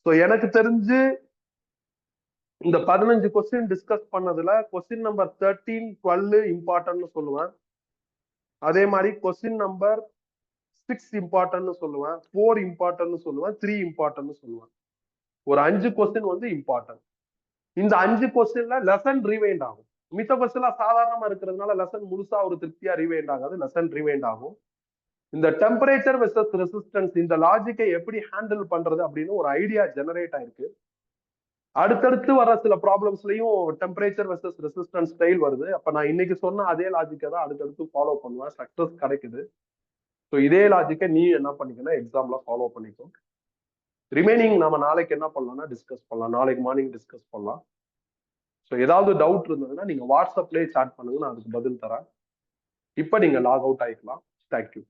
ஸோ எனக்கு தெரிஞ்சு இந்த 15 கொஸ்டின் டிஸ்கஸ் பண்ணதுல கொஸ்டின் நம்பர் 13, 12 இம்பார்ட்டன்ட்னு சொல்லுவேன். அதே மாதிரி கொஸ்டின் நம்பர் 6 இம்பார்ட்டன்ட்னு சொல்லுவேன், 4 இம்பார்ட்டன்ட்னு சொல்லுவேன், 3 இம்பார்ட்டன்ட்னு சொல்லுவேன். ஒரு 5 கொஸ்டின் வந்து இம்பார்ட்டன்ட். இந்த 5 கொஸ்டின்ல லெசன் ரிவைண்ட் ஆகும். மித்த கொஸ்டின் சாதாரணமா இருக்கிறதுனால லெசன் முழுசா ஒரு திருப்தியா ரிவைண்ட் ஆகாது, லெசன் ரிவைண்ட் ஆகும். இந்த டெம்பரேச்சர் வெர்சஸ் ரெசிஸ்டன்ஸ் இந்த லாஜிக்கை எப்படி ஹேண்டில் பண்றது அப்படின்னு ஒரு ஐடியா ஜெனரேட் ஆயிருக்கு. அடுத்தடுத்து வர சில ப்ராப்ளம்ஸ்லயும் டெம்பரேச்சர் வெர்சஸ் ரெசிஸ்டன்ஸ் ஸ்டைல் வருது. அப்ப நான் இன்னைக்கு சொன்ன அதே லாஜிக்கை தான் அடுத்தடுத்து ஃபாலோ பண்ணுவேன், சக்சஸ் கிடைக்குது. ஸோ இதே லாஜிக்கை நீ என்ன பண்ணிக்கணும், எக்ஸாம்ல ஃபாலோ பண்ணிக்கோ. ரிமைனிங் நம்ம நாளைக்கு என்ன பண்ணலாம்னா டிஸ்கஸ் பண்ணலாம், நாளைக்கு மார்னிங் டிஸ்கஸ் பண்ணலாம். ஸோ ஏதாவது டவுட் இருந்ததுன்னா நீங்க வாட்ஸ்அப்லேயே சாட் பண்ணுங்க, நான் அதுக்கு பதில் தரேன். இப்போ நீங்க லாக் அவுட் ஆயிக்கலாம். தேங்க்யூ.